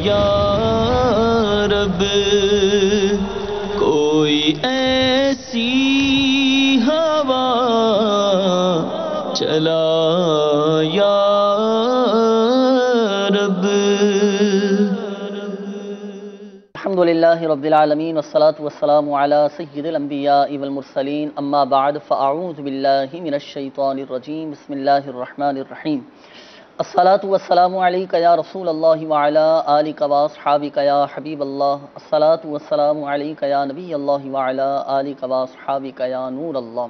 یا رب کوئی ایسی ہوا چلا یا رب۔ الحمدللہ رب العالمین والصلاة والسلام علی سید الانبیاء والمرسلین، اما بعد فاعوذ باللہ من الشیطان الرجیم، بسم اللہ الرحمن الرحیم۔ الصلاة والسلام علیک یا رسول اللہ وعلی آلک واصحابک یا حبیب اللہ، الصلاة والسلام علیک یا نبی اللہ وعلی آلک واصحابک یا نور اللہ۔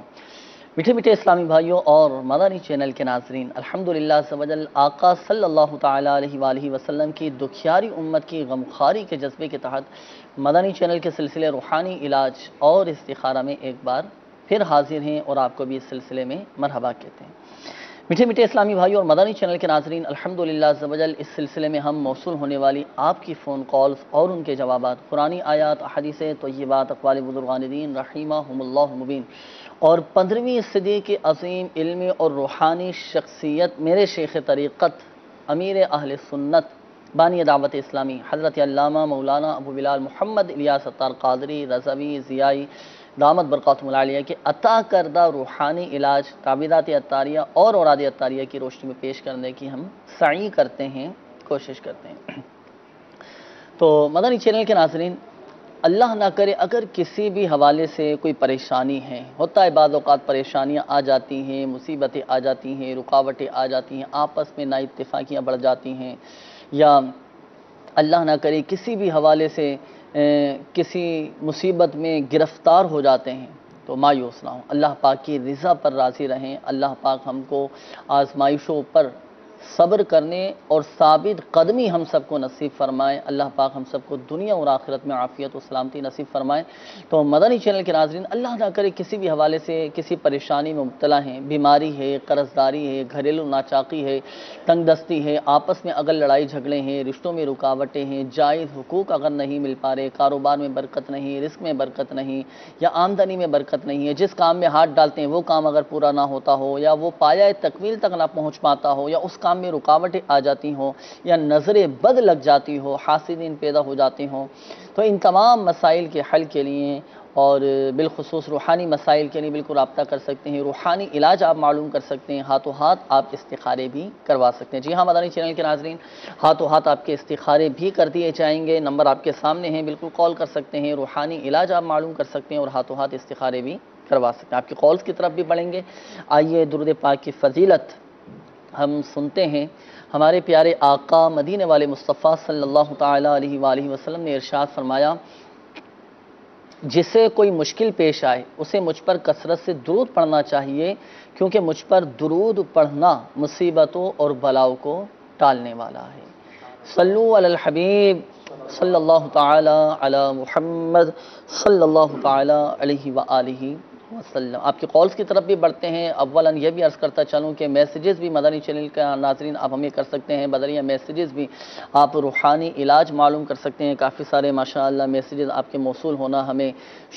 میٹھے میٹھے اسلامی بھائیوں اور مدنی چینل کے ناظرین، الحمدللہ عز و جل آقا صلی اللہ تعالیٰ علیہ وآلہ وسلم کی دکھیاری امت کی غمخواری کے جذبے کے تحت مدنی چینل کے سلسلے روحانی علاج اور استخارہ میں ایک بار پھر حاضر ہیں اور آپ کو بھی اس سلسلے میں مرحبا کہتے ہیں۔ میٹھے میٹھے اسلامی بھائیوں اور مدنی چینل کے ناظرین، الحمدللہ عز و جل اس سلسلے میں ہم موصول ہونے والی آپ کی فون کالز اور ان کے جوابات قرآنی آیات، احادیث طیبات، اقوال بزرگان دین رحمہم اللہ مبین اور 15ویں صدی کی عظیم علمی اور روحانی شخصیت میرے شیخ طریقت امیر اہل سنت بانی دعوت اسلامی حضرت علامہ مولانا ابو بلال محمد الیاس ستار قادری رضوی ضیائی دامت برکاتہم العالیہ کے عطا کردہ روحانی علاج تعبیرات عطاریہ اور اوراد عطاریہ کی روشنی میں پیش کرنے کی ہم سعی کرتے ہیں، کوشش کرتے ہیں۔ تو مدنی چینل کے ناظرین، اللہ نہ کرے اگر کسی بھی حوالے سے کوئی پریشانی ہے، ہوتا ہے بعض اوقات پریشانیاں آ جاتی ہیں، مصیبتیں آ جاتی ہیں، رکاوٹیں آ جاتی ہیں، آپس میں نا اتفاقیاں بڑھ جاتی ہیں، یا اللہ نہ کرے کسی بھی حوالے سے کسی مصیبت میں گرفتار ہو جاتے ہیں، تو مایوس نہ ہوں، اللہ پاک کی رضا پر راضی رہیں۔ اللہ پاک ہم کو آزمائشوں پر صبر کرنے اور ثابت قدمی ہم سب کو نصیب فرمائے۔ اللہ پاک ہم سب کو دنیا اور آخرت میں عافیت و سلامتی نصیب فرمائے۔ تو مدنی چینل کے ناظرین، اللہ نہ کرے کسی بھی حوالے سے کسی پریشانی میں مبتلا ہیں، بیماری ہے، قرض داری ہے، گھریلو ناچاقی ہے، تنگ دستی ہے، آپس میں اگر لڑائی جھگڑے ہیں، رشتوں میں رکاوٹیں ہیں، جائز حقوق اگر نہیں مل پا رہے، کاروبار میں برکت نہیں، رزق میں برکت نہیں، یا آمدنی میں برکت نہیں ہے، جس کام میں ہاتھ ڈالتے ہیں وہ کام اگر پورا نہ ہوتا ہو، یا وہ پایہ تکمیل تک نہ پہنچ پاتا ہو، یا اس کام میں رکاوٹیں آ جاتی ہوں، یا نظر بد لگ جاتی ہو، حاسدین پیدا ہو جاتے ہوں، تو ان تمام مسائل کے حل کے لیے اور بالخصوص روحانی مسائل کے لیے بالکل رابطہ کر سکتے ہیں، روحانی علاج آپ معلوم کر سکتے ہیں، ہاتھوں ہاتھ آپ استخارے بھی کروا سکتے ہیں۔ جی ہاں مدنی چینل کے ناظرین، ہاتھوں ہاتھ آپ کے استخارے بھی کر دیے جائیں گے، نمبر آپ کے سامنے ہیں، بالکل کال کر سکتے ہیں، روحانی علاج آپ معلوم کر سکتے ہیں اور ہاتھوں ہاتھ استخارے بھی کروا سکتے ہیں۔ آپ کی کالز کی طرف بھی بڑھیں گے۔ آئیے درود پاک کی فضیلت ہم سنتے ہیں۔ ہمارے پیارے آقا مدینے والے مصطفیٰ صلی اللہ تعالیٰ علیہ وآلہ وسلم نے ارشاد فرمایا، جسے کوئی مشکل پیش آئے اسے مجھ پر کثرت سے درود پڑھنا چاہیے، کیونکہ مجھ پر درود پڑھنا مصیبتوں اور بلاؤں کو ٹالنے والا ہے۔ صلو علی الحبیب صلی اللہ تعالی علی محمد صلی اللہ تعالی علیہ وآلہ وسلم۔ آپ کی کالز کی طرف بھی بڑھتے ہیں۔ اولاً یہ بھی عرض کرتا چلوں کہ میسیجز بھی مدنی چینل کا ناظرین آپ ہمیں کر سکتے ہیں، بدریہ میسیجز بھی آپ روحانی علاج معلوم کر سکتے ہیں۔ کافی سارے ماشاءاللہ میسیجز آپ کے موصول ہونا ہمیں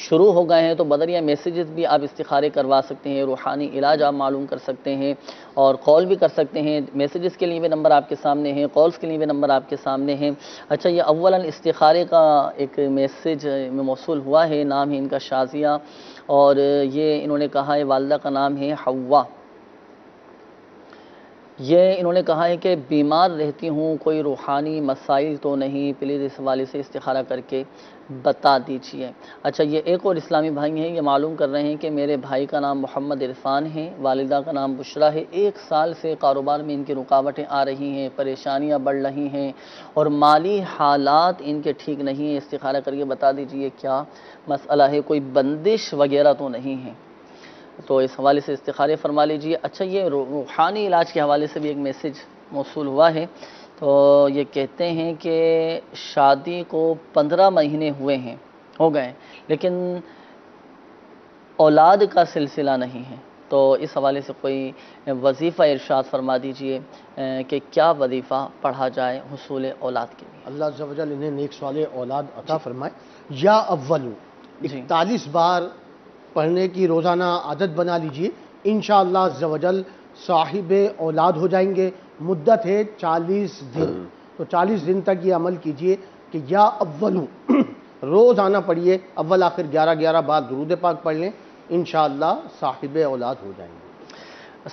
شروع ہو گئے ہیں، تو بدریہ میسیجز بھی آپ استخارے کروا سکتے ہیں، روحانی علاج آپ معلوم کر سکتے ہیں اور کال بھی کر سکتے ہیں۔ میسیجز کے لیے بھی نمبر آپ کے سامنے ہیں، کالز کے لیے بھی نمبر آپ کے سامنے ہیں۔ اچھا، یہ اولاً استخارے کا ایک میسیج میں موصول ہوا ہے، نام ہے ان کا شازیہ، اور یہ انہوں نے کہا ہے والدہ کا نام ہے حوا۔ یہ انہوں نے کہا ہے کہ بیمار رہتی ہوں، کوئی روحانی مسائل تو نہیں، پلیز اس حوالے سے استخارہ کر کے بتا دیجیے۔ اچھا، یہ ایک اور اسلامی بھائی ہیں، یہ معلوم کر رہے ہیں کہ میرے بھائی کا نام محمد عرفان ہے، والدہ کا نام بشرا ہے، 1 سال سے کاروبار میں ان کی رکاوٹیں آ رہی ہیں، پریشانیاں بڑھ رہی ہیں اور مالی حالات ان کے ٹھیک نہیں ہیں، استخارہ کر کے بتا دیجیے کیا مسئلہ ہے، کوئی بندش وغیرہ تو نہیں ہے، تو اس حوالے سے استخارے فرما لیجیے۔ اچھا، یہ روحانی علاج کے حوالے سے بھی ایک میسیج موصول ہوا ہے، تو یہ کہتے ہیں کہ شادی کو 15 مہینے ہو گئے لیکن اولاد کا سلسلہ نہیں ہے، تو اس حوالے سے کوئی وظیفہ ارشاد فرما دیجیے کہ کیا وظیفہ پڑھا جائے حصول اولاد کے لیے۔ اللہ عز و جل انہیں نیک صالح اولاد عطا فرمائے۔ یا اولو 41 بار پڑھنے کی روزانہ عادت بنا لیجئے، انشاءاللہ عز و جل صاحب اولاد ہو جائیں گے۔ مدت ہے 40 دن، تو 40 دن تک یہ عمل کیجئے کہ یا اولو روزانہ پڑھیے، اول آخر 11 بار درود پاک پڑھ لیں، انشاءاللہ صاحب اولاد ہو جائیں گے۔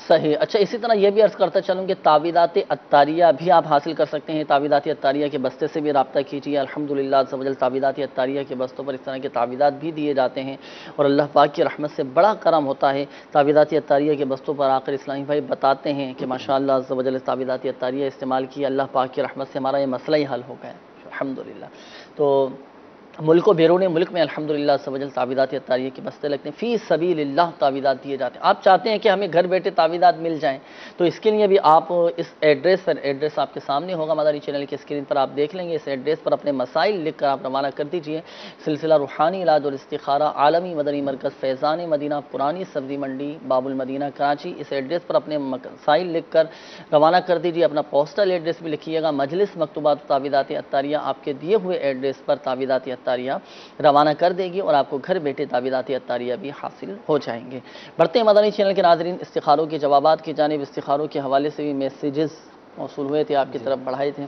صحیح۔ اچھا، اسی طرح یہ بھی عرض کرتا چلوں کہ تعویذات عطاریہ بھی آپ حاصل کر سکتے ہیں، تعویذات عطاریہ کے بستے سے بھی رابطہ کیجیے۔ الحمدللہ عز و جل تعویذات عطاریہ کے بستوں پر اس طرح کے تعویذات بھی دیے جاتے ہیں، اور اللہ پاک کی رحمت سے بڑا کرم ہوتا ہے۔ تعویذات عطاریہ کے بستوں پر آخر اسلامی بھائی بتاتے ہیں کہ ماشاءاللہ عز و جل تعویذات عطاریہ استعمال کیا، اللہ پاک کی رحمت سے ہمارا یہ مسئلہ ہی حل ہو گیا الحمدللہ۔ تو ملک و بیرون ملک میں الحمدللہ عز و جل تعویذات عطاریہ کے بستے لگتے ہیں، فی سبیل اللہ تعویذات دیے جاتے ہیں۔ آپ چاہتے ہیں کہ ہمیں گھر بیٹھے تعویذات مل جائیں، تو اس کے لیے بھی آپ اس ایڈریس پر، ایڈریس آپ کے سامنے ہوگا مدنی چینل کی اسکرین پر آپ دیکھ لیں گے، اس ایڈریس پر اپنے مسائل لکھ کر آپ روانہ کر دیجئے۔ سلسلہ روحانی علاج اور استخارہ، عالمی مدنی مرکز فیضان مدینہ، پرانی سبزی منڈی، باب المدینہ کراچی، اس ایڈریس پر اپنے مسائل لکھ کر روانہ کر دیجئے۔ اپنا پوسٹل ایڈریس بھی لکھیے گا، مجلس مکتوبات تعویذات عطاریہ آپ کے دیے ہوئے ایڈریس پر تعویذات عطاریہ روانہ کر دے گی، اور آپ کو گھر بیٹھے تعویذات عطاریہ بھی حاصل ہو جائیں گے۔ بڑھتے ہیں مدنی چینل کے ناظرین استخاروں کے جوابات کی جانب۔ استخاروں کے حوالے سے بھی میسیجز موصول ہوئے تھے، آپ کی طرف بڑھائے تھے،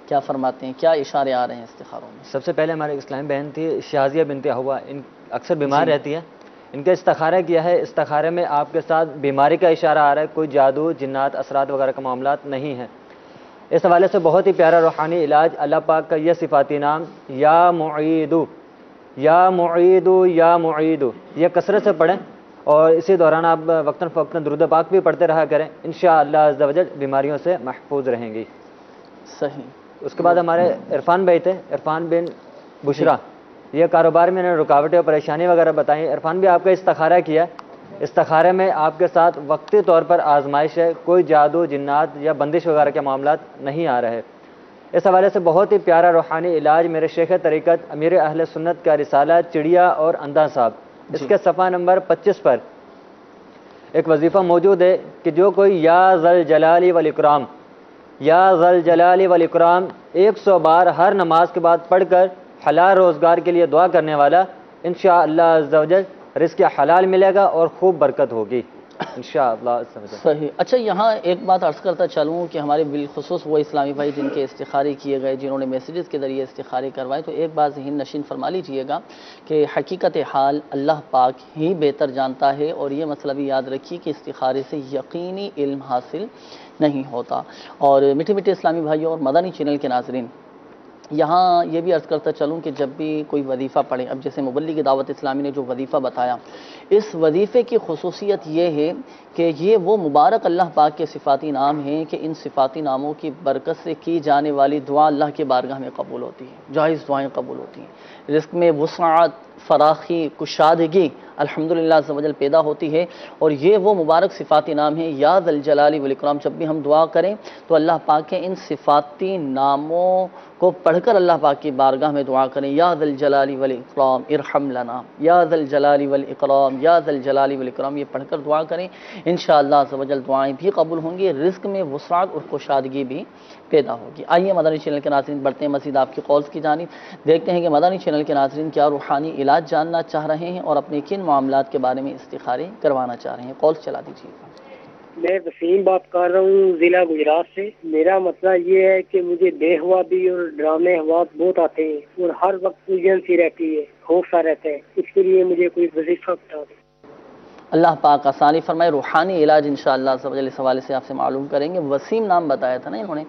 کیا فرماتے ہیں، کیا اشارے آ رہے ہیں استخاروں میں؟ سب سے پہلے ہمارے اسلامی بہن تھی شازیہ بنت ہوا، ان اکثر بیمار رہتی ہے، ان کا استخارہ کیا ہے، استخارے میں آپ کے ساتھ بیماری کا اشارہ آ رہا ہے، کوئی جادو، جنات، اثرات وغیرہ کا معاملات نہیں ہے۔ اس حوالے سے بہت ہی پیارا روحانی علاج، اللہ پاک کا یہ صفاتی نام یا معیدو، یا معیدو، یا معیدو، یہ کثرت سے پڑھیں، اور اسی دوران آپ وقتاً فوقتاً درود پاک بھی پڑھتے رہا کریں، انشاءاللہ عز و جل بیماریوں سے محفوظ رہیں گی۔ صحیح۔ اس کے بعد ہمارے عرفان بھائی تھے، عرفان بن بشرا، یہ کاروبار میں نے رکاوٹیں اور پریشانی وغیرہ بتائیں۔ عرفان بھی آپ کا استخارہ کیا، استخارے میں آپ کے ساتھ وقتی طور پر آزمائش ہے، کوئی جادو، جنات یا بندش وغیرہ کے معاملات نہیں آ رہے۔ اس حوالے سے بہت ہی پیارا روحانی علاج میرے شیخ طریقت امیر اہل سنت کا رسالہ چڑیا اور اندھا صاحب، اس کے صفحہ نمبر 25 پر ایک وظیفہ موجود ہے کہ جو کوئی یا ذل جلالی والاکرام، یا ذل جلالی والاکرام 100 بار ہر نماز کے بعد پڑھ کر حلال روزگار کے لیے دعا کرنے والا، انشاءاللہ عز و جل رزق حلال ملے گا اور خوب برکت ہوگی انشاءاللہ عز و جل۔ صحیح۔ اچھا، یہاں ایک بات عرض کرتا چلوں کہ ہمارے بالخصوص وہ اسلامی بھائی جن کے استخارے کیے گئے، جنہوں نے میسیجز کے ذریعے استخارے کروائے، تو ایک بات ذہن نشین فرما لیجئے گا کہ حقیقت حال اللہ پاک ہی بہتر جانتا ہے، اور یہ مسئلہ بھی یاد رکھیے کہ استخارے سے یقینی علم حاصل نہیں ہوتا۔ اور میٹھے میٹھے اسلامی بھائیوں اور مدنی چینل کے ناظرین، یہاں یہ بھی عرض کرتا چلوں کہ جب بھی کوئی وظیفہ پڑھے، اب جیسے مبلغ دعوت اسلامی نے جو وظیفہ بتایا، اس وظیفے کی خصوصیت یہ ہے کہ یہ وہ مبارک اللہ پاک کے صفاتی نام ہیں کہ ان صفاتی ناموں کی برکت سے کی جانے والی دعا اللہ کے بارگاہ میں قبول ہوتی ہے، جائز دعائیں قبول ہوتی ہیں، رزق میں وسعت، فراخی، کشادگی الحمدللہ عز و جل پیدا ہوتی ہے۔ اور یہ وہ مبارک صفاتی نام ہیں، یا ذل جلال والاکرام، جب بھی ہم دعا کریں تو اللہ پاک کے ان صفاتی ناموں کو پڑھ کر اللہ پاک کی بارگاہ میں دعا کریں، یا ذل جلال والاکرام ارحم لنا، یا ذل جلال والاکرام، یا ذل جلال والاکرام، یہ پڑھ کر دعا کریں، انشاءاللہ عز و جل دعائیں بھی قبول ہوں گی، رزق میں وسعت اور کشادگی بھی پیدا ہوگی۔ آئیے مدنی چینل کے ناظرین بڑھتے ہیں مزید آپ کی کالز کی جانب، دیکھتے ہیں کہ مدنی چینل کے ناظرین کیا روحانی علاج جاننا چاہ رہے ہیں اور اپنے کن معاملات کے بارے میں استخارے کروانا چاہ رہے ہیں۔ کالز چلا دیجیے گا۔ میں وسیم بات کر رہا ہوں ضلع گجرات سے۔ میرا مسئلہ یہ ہے کہ مجھے بے ہوا بھی اور ڈرامے حوات بہت آتے ہیں، اور ہر وقت الجھن سی رہتی ہے، خوف سا رہتا ہے، اس کے لیے مجھے کوئی وظیفہ بتا دیں۔ اللہ پاک آسانی فرمائے، روحانی علاج انشاءاللہ عز و جل اس حوالے سے آپ سے معلوم کریں گے۔ وسیم نام بتایا تھا نا انہوں نے،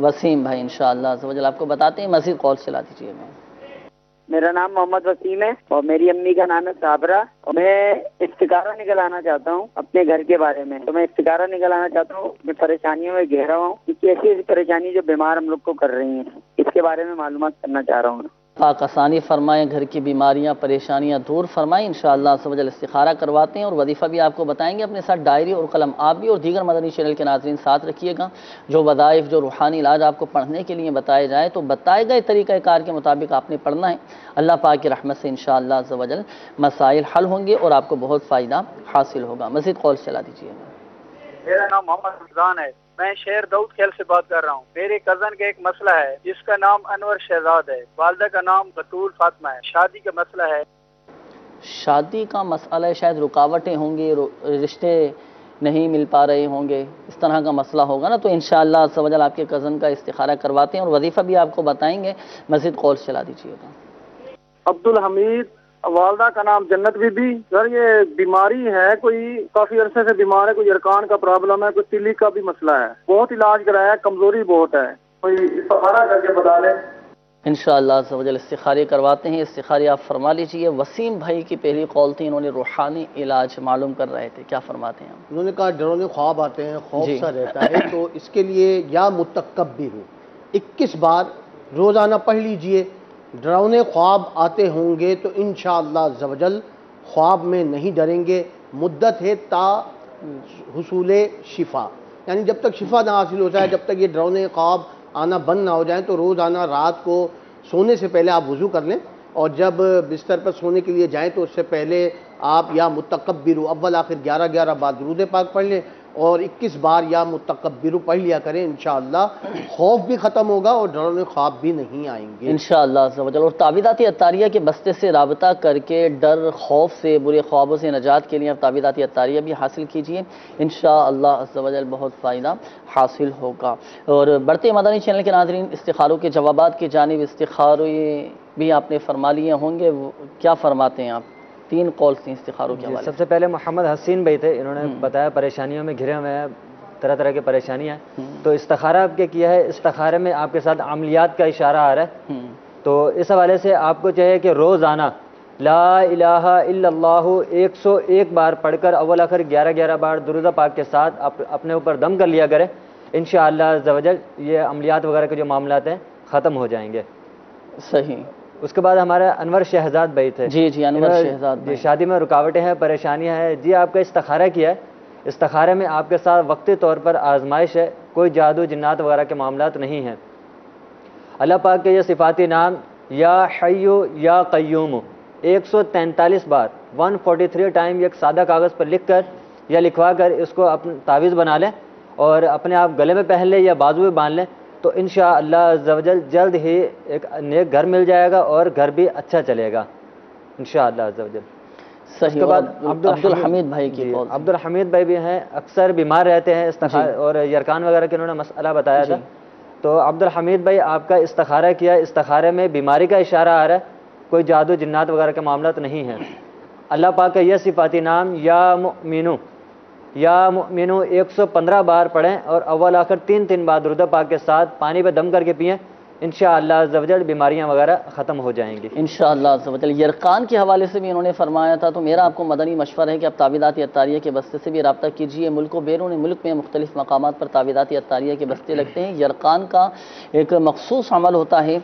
وسیم بھائی انشاءاللہ عز و جل آپ کو بتاتے ہیں، مزید کال چلا دیجیے گا۔ میرا نام محمد وسیم ہے اور میری امی کا نام ہے صابرہ، اور میں استخارہ نکلانا چاہتا ہوں اپنے گھر کے بارے میں۔ تو میں استخارہ نکلانا چاہتا ہوں، میں پریشانیوں میں گھیرا ہوا ہوں، کیونکہ ایسی ایسی پریشانی جو بیمار ہم لوگ کو کر رہی ہیں، اس کے بارے میں معلومات کرنا چاہ رہا ہوں۔ پاک آسانی فرمائیں، گھر کی بیماریاں پریشانیاں دور فرمائیں، انشاءاللہ عز و جل استخارہ کرواتے ہیں اور وظیفہ بھی آپ کو بتائیں گے۔ اپنے ساتھ ڈائری اور قلم آپ بھی اور دیگر مدنی چینل کے ناظرین ساتھ رکھیے گا۔ جو وظائف، جو روحانی علاج آپ کو پڑھنے کے لیے بتائے جائے تو بتائے گئے طریقہ کار کے مطابق آپ نے پڑھنا ہے۔ اللہ پاک کی رحمت سے انشاءاللہ عز و جل مسائل حل ہوں گے اور آپ کو بہت فائدہ حاصل ہوگا۔ مزید کال چلا دیجیے گا۔ میرا نام محمد رمضان ہے، میں شہر داؤد کھیل سے بات کر رہا ہوں۔ میرے کزن کا ایک مسئلہ ہے جس کا نام انور شہزاد ہے، والدہ کا نام بطول فاطمہ ہے، شادی کا مسئلہ ہے۔ شادی کا مسئلہ ہے، شاید رکاوٹیں ہوں گی، رشتے نہیں مل پا رہے ہوں گے، اس طرح کا مسئلہ ہوگا نا، تو انشاءاللہ عز و جل آپ کے کزن کا استخارہ کرواتے ہیں اور وظیفہ بھی آپ کو بتائیں گے۔ مزید کال چلا دیجیے گا۔ عبدالحمید، والدہ کا نام جنت بی بی۔ سر یہ بیماری ہے، کوئی کافی عرصے سے بیمار ہے، کوئی ارکان کا پرابلم ہے، کوئی تیلی کا بھی مسئلہ ہے، بہت علاج کرایا ہے، کمزوری بہت ہے، کوئی استخارہ کر کے بتا لیں۔ انشاءاللہ عز و جل استخارے کرواتے ہیں۔ استخارے آپ فرما لیجئے۔ وسیم بھائی کی پہلی کال تھی، انہوں نے روحانی علاج معلوم کر رہے تھے، کیا فرماتے ہیں آپ؟ انہوں نے کہا ڈرونے خواب آتے ہیں، خوف جی۔ سا رہتا ہے، تو اس کے لیے یا متکبر ہو 21 بار روزانہ پڑھ لیجئے۔ ڈرونے خواب آتے ہوں گے تو انشاءاللہ عز و جل خواب میں نہیں ڈریں گے۔ مدت ہے تا حصول شفا، یعنی جب تک شفا نہ حاصل ہو جائے، جب تک یہ ڈرونے خواب آنا بند نہ ہو جائیں، تو روزانہ رات کو سونے سے پہلے آپ وضو کر لیں، اور جب بستر پر سونے کے لیے جائیں تو اس سے پہلے آپ یا متکبر اول آخر 11 بار درود پاک پڑھ لیں، اور 21 بار یا متکبر پڑھ لیا کریں۔ انشاءاللہ خوف بھی ختم ہوگا اور ڈرونے خواب بھی نہیں آئیں گے انشاءاللہ عز و جل۔ اور تعویذات عطاریہ کے بستے سے رابطہ کر کے ڈر، خوف سے، برے خوابوں سے نجات کے لیے آپ تعویذات عطاریہ بھی حاصل کیجئے، انشاءاللہ عز و جل بہت فائدہ حاصل ہوگا۔ اور بڑھتے مدنی چینل کے ناظرین، استخاروں کے جوابات کی جانب استخارے بھی آپ نے فرما لیے ہوں گے، کیا فرماتے ہیں آپ؟ 3 کالز تھیں استخاروں کے حوالے سب سے پہلے محمد حسین بھائی تھے، انہوں نے بتایا پریشانیوں میں گھرے ہوئے ہیں، طرح طرح کی پریشانیاں ہیں، تو استخارہ آپ کے کیا ہے، استخارے میں آپ کے ساتھ عملیات کا اشارہ آ رہا ہے، تو اس حوالے سے آپ کو چاہیے کہ روزانہ لا الہ الا اللہ 101 بار پڑھ کر اول آخر 11 بار درود پاک کے ساتھ اپنے اوپر دم کر لیا کریں، انشاءاللہ عز و جل یہ عملیات وغیرہ کے جو معاملات ہیں ختم ہو جائیں گے۔ صحیح۔ اس کے بعد ہمارے انور شہزاد بھائی تھے، جی انور شہزاد بھائی، شادی میں رکاوٹیں ہیں، پریشانیاں ہیں، جی آپ کا استخارہ کیا ہے، استخارے میں آپ کے ساتھ وقتی طور پر آزمائش ہے، کوئی جادو جنات وغیرہ کے معاملات نہیں ہیں۔ اللہ پاک کے یہ صفاتی نام یا حیو یا قیوم 143 بار 143 ٹائم ایک سادہ کاغذ پر لکھ کر یا لکھوا کر اس کو اپنا تعویذ بنا لیں اور اپنے آپ گلے میں پہن لیں یا بازو میں باندھ لیں، تو انشاءاللہ عز و جل جلد ہی ایک نیک گھر مل جائے گا اور گھر بھی اچھا چلے گا انشاءاللہ عز و جل۔ صحیح۔ اس کے بعد عبدالحمید بھائی کی کال، عبدالحمید بھائی بھی ہیں، اکثر بیمار رہتے ہیں، اور یرکان وغیرہ کے انہوں نے مسئلہ بتایا تھا، تو عبدالحمید بھائی آپ کا استخارہ کیا، استخارے میں بیماری کا اشارہ آ رہا ہے، کوئی جادو جنات وغیرہ کے معاملات نہیں ہیں۔ اللہ پاک کا یہ صفاتی نام یا مؤمنو 115 بار پڑھیں اور اول آخر 3 بار درود پاک کے ساتھ پانی پہ دم کر کے پئیں، انشاءاللہ عز و جل بیماریاں وغیرہ ختم ہو جائیں گی انشاءاللہ عز و جل۔ یرقان کے حوالے سے بھی انہوں نے فرمایا تھا، تو میرا آپ کو مدنی مشورہ ہے کہ آپ تعویذات عطاریہ کے بستے سے بھی رابطہ کیجئے۔ ملک و بیرون ملک میں مختلف مقامات پر تعویذات عطاریہ کے بستے لگتے ہیں۔ یرقان کا ایک مخصوص عمل ہوتا ہے،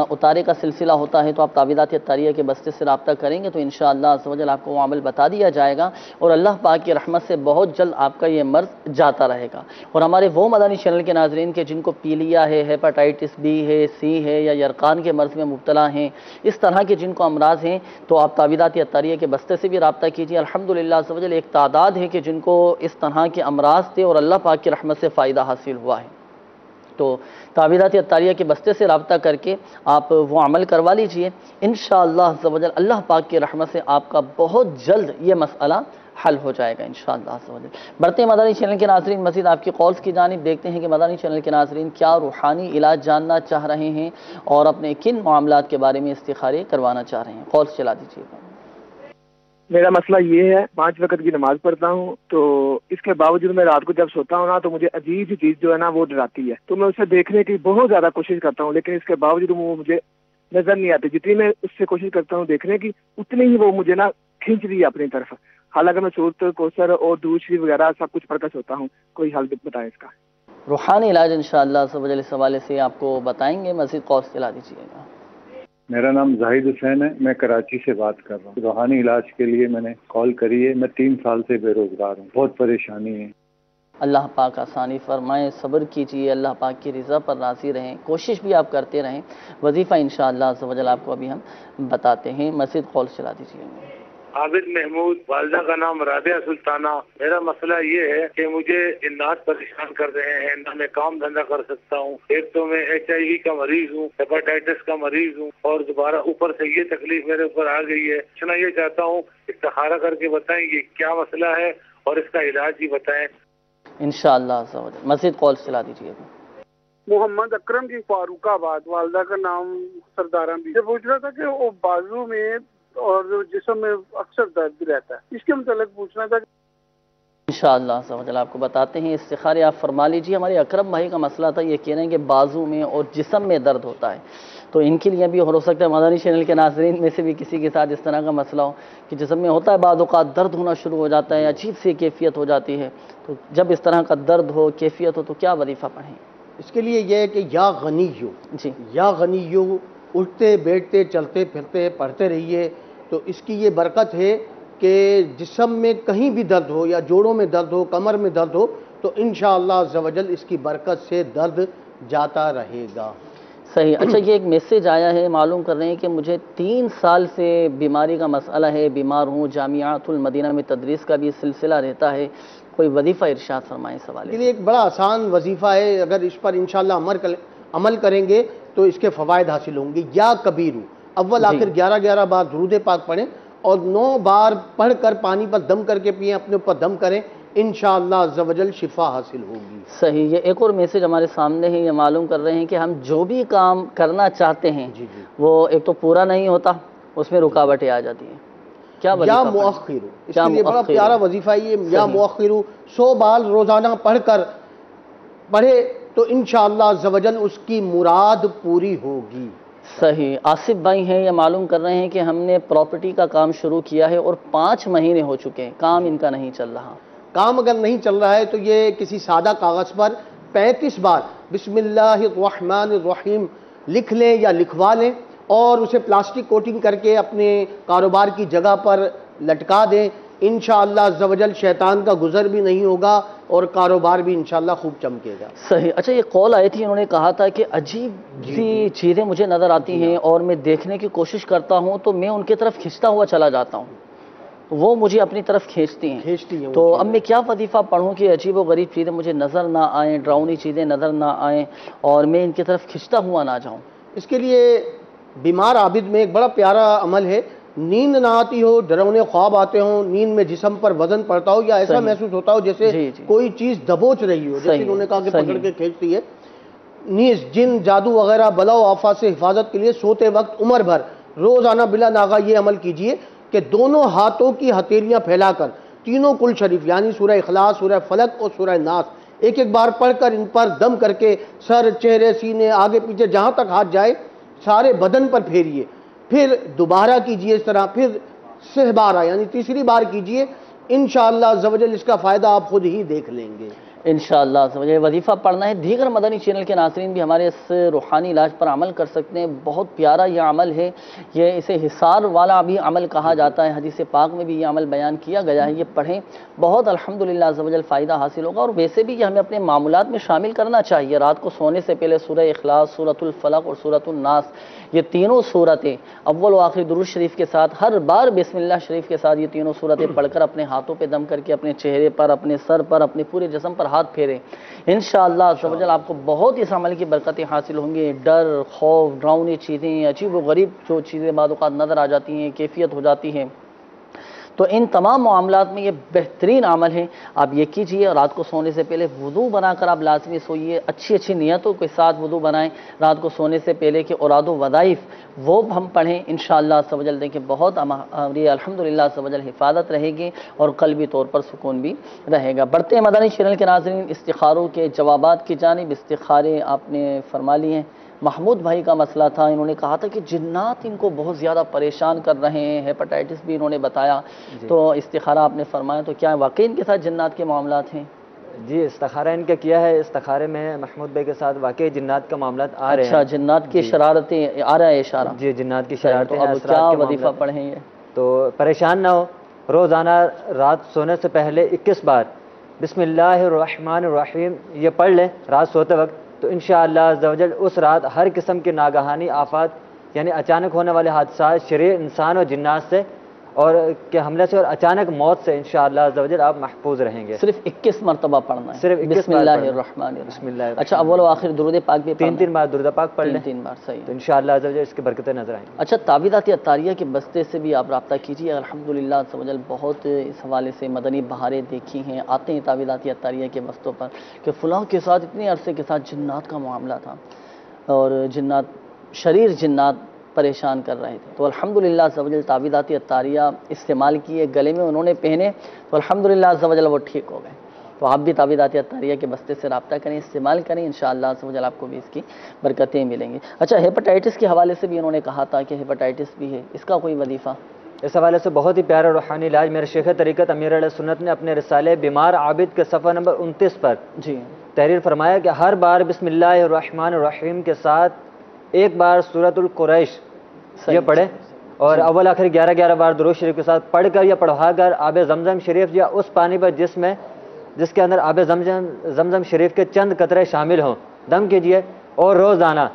اتارے کا سلسلہ ہوتا ہے، تو آپ تعویذات عطاریہ کے بستے سے رابطہ کریں گے تو انشاءاللہ عز و جل آپ کو وہ عمل بتا دیا جائے گا، اور اللہ پاک کی رحمت سے بہت جلد آپ کا یہ مرض جاتا رہے گا۔ اور ہمارے وہ مدنی چینل کے ناظرین کے جن کو پیلیا ہے، ہیپاٹائٹس بی ہے، سی ہے، یا یرقان کے مرض میں مبتلا ہیں، اس طرح کے جن کو امراض ہیں، تو آپ تعویذات عطاریہ کے بستے سے بھی رابطہ کیجیے۔ الحمدللہ عز و جل ایک تعداد ہے کہ جن کو اس طرح کے امراض تھے اور اللہ پاک کی رحمت سے فائدہ حاصل ہوا ہے، تو تعویذات عطاریہ کے بستے سے رابطہ کر کے آپ وہ عمل کروا لیجئے، انشاءاللہ عز و جل اللہ پاک کی رحمت سے آپ کا بہت جلد یہ مسئلہ حل ہو جائے گا انشاءاللہ عز و جل۔ بڑھتے ہیں مدنی چینل کے ناظرین، مزید آپ کی کالز کی جانب، دیکھتے ہیں کہ مدنی چینل کے ناظرین کیا روحانی علاج جاننا چاہ رہے ہیں اور اپنے کن معاملات کے بارے میں استخارے کروانا چاہ رہے ہیں۔ کالز چلا دیجیے گا۔ میرا مسئلہ یہ ہے، 5 وقت کی نماز پڑھتا ہوں، تو اس کے باوجود میں رات کو جب سوتا ہوں نا تو مجھے عجیب سی چیز جو ہے نا وہ ڈراتی ہے، تو میں اسے دیکھنے کی بہت زیادہ کوشش کرتا ہوں، لیکن اس کے باوجود وہ مجھے نظر نہیں آتی۔ جتنی میں اس سے کوشش کرتا ہوں دیکھنے کی، اتنی ہی وہ مجھے نا کھینچ رہی ہے اپنی طرف، حالانکہ میں سورۃ کوثر اور درود شریف وغیرہ سب کچھ پڑھ کر سوتا ہوں۔ کوئی حل بتائیں اس کا۔ روحانی علاج انشاءاللہ عز و جل اس حوالے سے آپ کو بتائیں گے، مزید کالز چلا دیجیے گا۔ میرا نام زاہد حسین ہے، میں کراچی سے بات کر رہا ہوں۔ روحانی علاج کے لیے میں نے کال کری ہے، میں 3 سال سے بے روزگار ہوں، بہت پریشانی ہے۔ اللہ پاک آسانی فرمائے، صبر کیجئے، اللہ پاک کی رضا پر راضی رہیں، کوشش بھی آپ کرتے رہیں، وظیفہ انشاءاللہ عز و جل آپ کو ابھی ہم بتاتے ہیں، مزید کال چلا دیجیے۔ عابد محمود، والدہ کا نام رابعہ سلطانہ۔ میرا مسئلہ یہ ہے کہ مجھے جنات پریشان کر رہے ہیں، نہ میں کام دھندا کر سکتا ہوں۔ ایک تو میں HIV کا مریض ہوں، ہیپاٹائٹس کا مریض ہوں، اور دوبارہ اوپر سے یہ تکلیف میرے اوپر آ گئی ہے۔ میں یہ چاہتا ہوں استخارہ کر کے بتائیں یہ کیا مسئلہ ہے اور اس کا علاج بھی بتائیں۔ انشاءاللہ مزید کال چلا دیجیے۔ محمد اکرم جی، فاروق آباد، والدہ کا نام سردارہ بھی۔ پوچھ رہا تھا کہ وہ بازو میں اور جسم میں اکثر درد رہتا ہے، اس کے متعلق پوچھنا تھا۔ انشاءاللہ آپ کو بتاتے ہیں، استخارے آپ فرما لیجیے۔ ہمارے اکرم بھائی کا مسئلہ تھا، یہ کہہ رہے ہیں کہ بازو میں اور جسم میں درد ہوتا ہے، تو ان کے لیے بھی ہو سکتا ہے مدنی چینل کے ناظرین میں سے بھی کسی کے ساتھ اس طرح کا مسئلہ ہو کہ جسم میں ہوتا ہے، بعض اوقات درد ہونا شروع ہو جاتا ہے، عجیب سی کیفیت ہو جاتی ہے۔ تو جب اس طرح کا درد ہو، کیفیت ہو، تو کیا وظیفہ پڑھیں؟ اس کے لیے یہ ہے کہ یا غنیو، جی، یا غنیو، اٹھتے بیٹھتے چلتے پھرتے پڑھتے رہیے، تو اس کی یہ برکت ہے کہ جسم میں کہیں بھی درد ہو، یا جوڑوں میں درد ہو، کمر میں درد ہو، تو انشاءاللہ عز و جل اس کی برکت سے درد جاتا رہے گا۔ صحیح۔ اچھا، یہ ایک میسیج آیا ہے، معلوم کر رہے ہیں کہ مجھے 3 سال سے بیماری کا مسئلہ ہے، بیمار ہوں، جامعۃ المدینہ میں تدریس کا بھی سلسلہ رہتا ہے، کوئی وظیفہ ارشاد فرمائیں اس حوالے کے لیے ایک بڑا آسان وظیفہ ہے، اگر اس پر انشاءاللہ عمل کریں گے تو اس کے فوائد حاصل ہوں گے۔ یا کبیرو، اول آخر 11 بار درود پاک پڑھیں اور 9 بار پڑھ کر پانی پر دم کر کے پئیں، اپنے اوپر دم کریں، انشاءاللہ عز و جل شفا حاصل ہوگی۔ صحیح۔ یہ ایک اور میسیج ہمارے سامنے ہے، یہ معلوم کر رہے ہیں کہ ہم جو بھی کام کرنا چاہتے ہیں وہ ایک تو پورا نہیں ہوتا، اس میں رکاوٹیں آ جاتی ہیں، کیا وظیفہ یا مؤخر، اس کے لیے بڑا پیارا وظیفہ یہ یا مؤخر، 100 بار روزانہ پڑھے تو انشاءاللہ عز و جل اس کی مراد پوری ہوگی۔ صحیح۔ آصف بھائی ہیں، یہ معلوم کر رہے ہیں کہ ہم نے پراپرٹی کا کام شروع کیا ہے اور 5 مہینے ہو چکے ہیں، کام ان کا نہیں چل رہا۔ کام اگر نہیں چل رہا ہے تو یہ کسی سادہ کاغذ پر 35 بار بسم اللہ الرحمن الرحیم لکھ لیں یا لکھوا لیں، اور اسے پلاسٹک کوٹنگ کر کے اپنے کاروبار کی جگہ پر لٹکا دیں، انشاءاللہ عز و جل شیطان کا گزر بھی نہیں ہوگا اور کاروبار بھی انشاءاللہ خوب چمکے گا۔ صحیح۔ اچھا، یہ کال آئی تھی، انہوں نے کہا تھا کہ عجیب سی چیزیں مجھے نظر آتی ہیں اور میں دیکھنے کی کوشش کرتا ہوں تو میں ان کی طرف کھنچتا ہوا چلا جاتا ہوں، وہ مجھے اپنی طرف کھینچتی ہیں، تو اب میں کیا وظیفہ پڑھوں کہ عجیب و غریب چیزیں مجھے نظر نہ آئیں، ڈراؤنی چیزیں نظر نہ آئیں اور میں ان کی طرف کھنچتا ہوا نہ جاؤں؟ اس کے لیے بیمار عابد میں ایک بڑا پیارا عمل ہے، نیند نہ آتی ہو، ڈراؤنے خواب آتے ہوں، نیند میں جسم پر وزن پڑتا ہو یا ایسا محسوس ہوتا ہو جیسے کوئی چیز دبوچ رہی ہو، جیسے انہوں نے کہا کہ پکڑ کے کھینچتی ہے، نیز جن جادو وغیرہ بلا و آفات سے حفاظت کے لیے سوتے وقت عمر بھر روزانہ بلا ناغہ یہ عمل کیجئے کہ دونوں ہاتھوں کی ہتھیلیاں پھیلا کر تینوں کل شریف یعنی سورہ اخلاص، سورہ فلق اور سورہ ناس ایک بار پڑھ کر ان پر دم کر کے سر، چہرے، سینے، آگے پیچھے جہاں تک ہاتھ جائے سارے بدن پر پھیریے، پھر دوبارہ کیجئے اس طرح، پھر 6 بار یعنی تیسری بار کیجئے، انشاءاللہ عز و جل اس کا فائدہ آپ خود ہی دیکھ لیں گے۔ انشاءاللہ مجھے وظیفہ پڑھنا ہے۔ دیگر مدنی چینل کے ناظرین بھی ہمارے اس روحانی علاج پر عمل کر سکتے ہیں، بہت پیارا یہ عمل ہے، یہ اسے حصار والا بھی عمل کہا جاتا ہے، حدیث پاک میں بھی یہ عمل بیان کیا گیا ہے، یہ پڑھیں، بہت الحمدللہ عز و جل فائدہ حاصل ہوگا۔ اور ویسے بھی یہ ہمیں اپنے معمولات میں شامل کرنا چاہیے، رات کو سونے سے پہلے سورہ اخلاص، سورۃ الفلق اور سورۃ الناس، یہ تینوں صورتیں اول و آخر درود شریف کے ساتھ ہر بار بسم اللہ شریف کے ساتھ یہ تینوں صورتیں پڑھ کر اپنے ہاتھوں پہ دم کر کے اپنے چہرے پر، اپنے سر پر، اپنے پورے جسم پر ہاتھ پھیریں، انشاءاللہ عز و جل آپ کو بہت اس عمل کی برکتیں حاصل ہوں گی۔ ڈر، خوف، ڈراؤنی چیزیں، عجیب و غریب جو چیزیں بعض اوقات نظر آ جاتی ہیں، کیفیت ہو جاتی ہیں، تو ان تمام معاملات میں یہ بہترین عمل ہے۔ آپ یہ کیجئے، رات کو سونے سے پہلے وضو بنا کر آپ لازمی سوئیے، اچھی نیتوں کے ساتھ وضو بنائیں رات کو سونے سے پہلے کہ اوراد و وظائف وہ ہم پڑھیں، انشاءاللہ عز و جل دیکھیں بہت ہماری الحمدللہ عز و جل حفاظت رہے گی اور قلبی طور پر سکون بھی رہے گا۔ بڑھتے ہیں مدنی چینل کے ناظرین استخاروں کے جوابات کی جانب۔ استخارے آپ نے فرما لی ہیں۔ محمود بھائی کا مسئلہ تھا، انہوں نے کہا تھا کہ جنات ان کو بہت زیادہ پریشان کر رہے ہیں، ہیپاٹائٹس بھی انہوں نے بتایا، تو استخارہ آپ نے فرمایا، تو کیا واقعی ان کے ساتھ جنات کے معاملات ہیں؟ جی استخارہ ان کا کیا ہے، استخارے میں محمود بھائی کے ساتھ واقعی جنات کا معاملات آ رہے ہیں۔ اچھا، جنات کی شرارتیں آ رہا ہے اشارہ؟ جی جنات کی شرارتیں، اب کیا وظیفہ پڑھیں یہ؟ تو پریشان نہ ہو، روزانہ رات سونے سے پہلے 21 بار بسم اللہ الرحمن الرحیم یہ پڑھ لیں رات سوتے وقت، تو انشاءاللہ عز و جل اس رات ہر قسم کے ناگہانی آفات یعنی اچانک ہونے والے حادثات شریر انسان اور جنات سے اور کے حملے سے اور اچانک موت سے انشاءاللہ عز و جل آپ محفوظ رہیں گے۔ صرف 21 مرتبہ پڑھنا ہے، صرف 21 بسم اللہ الرحمن الرحیم۔ بسم اللہ الرحمن اچھا اول و آخر درود پاک بھی تین بار درود پاک پڑھ لیں، تین بار، صحیح تو انشاءاللہ عز و جل اس کی برکتیں نظر آئیں گی۔ اچھا تعویذات عطاریہ کے بستے سے بھی آپ رابطہ کیجیے، الحمدللہ عز و جل بہت اس حوالے سے مدنی بہاریں دیکھی ہیں، آتے ہیں تعویذات عطاریہ کے بستوں پر کہ فلاں کے ساتھ اتنے عرصے کے ساتھ جنات کا معاملہ تھا اور جنات شریر جنات پریشان کر رہے تھے، تو الحمدللہ عز و جل تعویذات عطاریہ استعمال کیے، گلے میں انہوں نے پہنے تو الحمدللہ عز و جل وہ ٹھیک ہو گئے۔ تو آپ بھی تعویذات عطاریہ کے بستے سے رابطہ کریں، استعمال کریں، انشاءاللہ عز و جل آپ کو بھی اس کی برکتیں ملیں گی۔ اچھا ہیپاٹائٹس کے حوالے سے بھی انہوں نے کہا تھا کہ ہیپاٹائٹس بھی ہے، اس کا کوئی وظیفہ؟ اس حوالے سے بہت ہی پیارا روحانی علاج میرے شیخ طریقت امیر علیہ سنت نے اپنے رسالے بیمار عابد کے صفحہ نمبر 29 پر جی تحریر فرمایا کہ ہر بار بسم اللہ الرحمن الرحیم کے ساتھ ایک بار سورۃ القریش یہ پڑھیں اور اول آخر 11 بار درود شریف کے ساتھ پڑھ کر یا پڑھا کر آب زمزم شریف یا اس پانی پر جس کے اندر آب زمزم شریف کے چند قطرے شامل ہوں دم کیجئے اور روزانہ